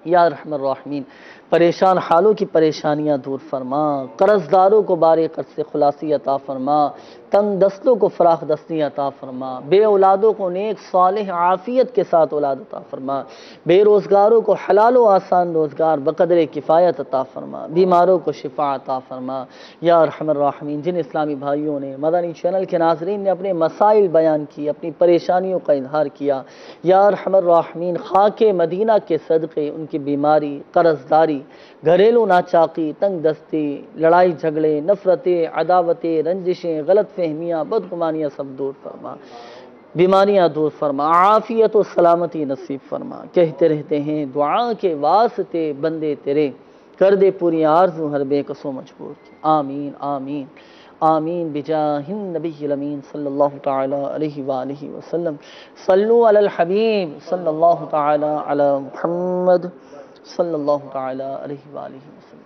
یا ارحم الراحمین، پریشان حالوں کی پریشانیاں دور فرما، قرض داروں کو بارے قرض سے خلاصی عطا فرما، تنگ دستوں کو فراخ دستی عطا فرما، بے اولادوں کو نیک صالح عافیت کے ساتھ اولاد عطا فرما، بے روزگاروں کو حلال و آسان روزگار بقدر کفایت عطا فرما، بیماروں کو شفا عطا فرما۔ یا ارحم الراحمین، جن اسلامی بھائیوں نے مدنی چینل کے ناظرین نے اپنے مسائل بیان کی، اپنی پریشانیوں کا اظہار کیا، یا ارحم الراحمین خاک مدینہ کے صدقے ان کی بیماری، قرض داری، گھریلو ناچاقی، تنگ دستی، لڑائی جھگڑے، نفرتیں، عداوتیں، رنجشیں، غلط فہمیاں، بدگمانیاں سب دور فرما، بیماریاں دور فرما، عافیت و سلامتی نصیب فرما۔ کہتے رہتے ہیں دعا کے واسطے بندے تیرے، کر دے پوری آرزو ہر بے کسو مجبور کی۔ آمین آمین آمین بجاہ النبی الامین صلی اللہ تعالی علیہ وآلہ وسلم۔ صلو علی الحبیب صلی اللہ تعالی علی محمد صلی اللہ تعالی علیہ وآلہ وسلم۔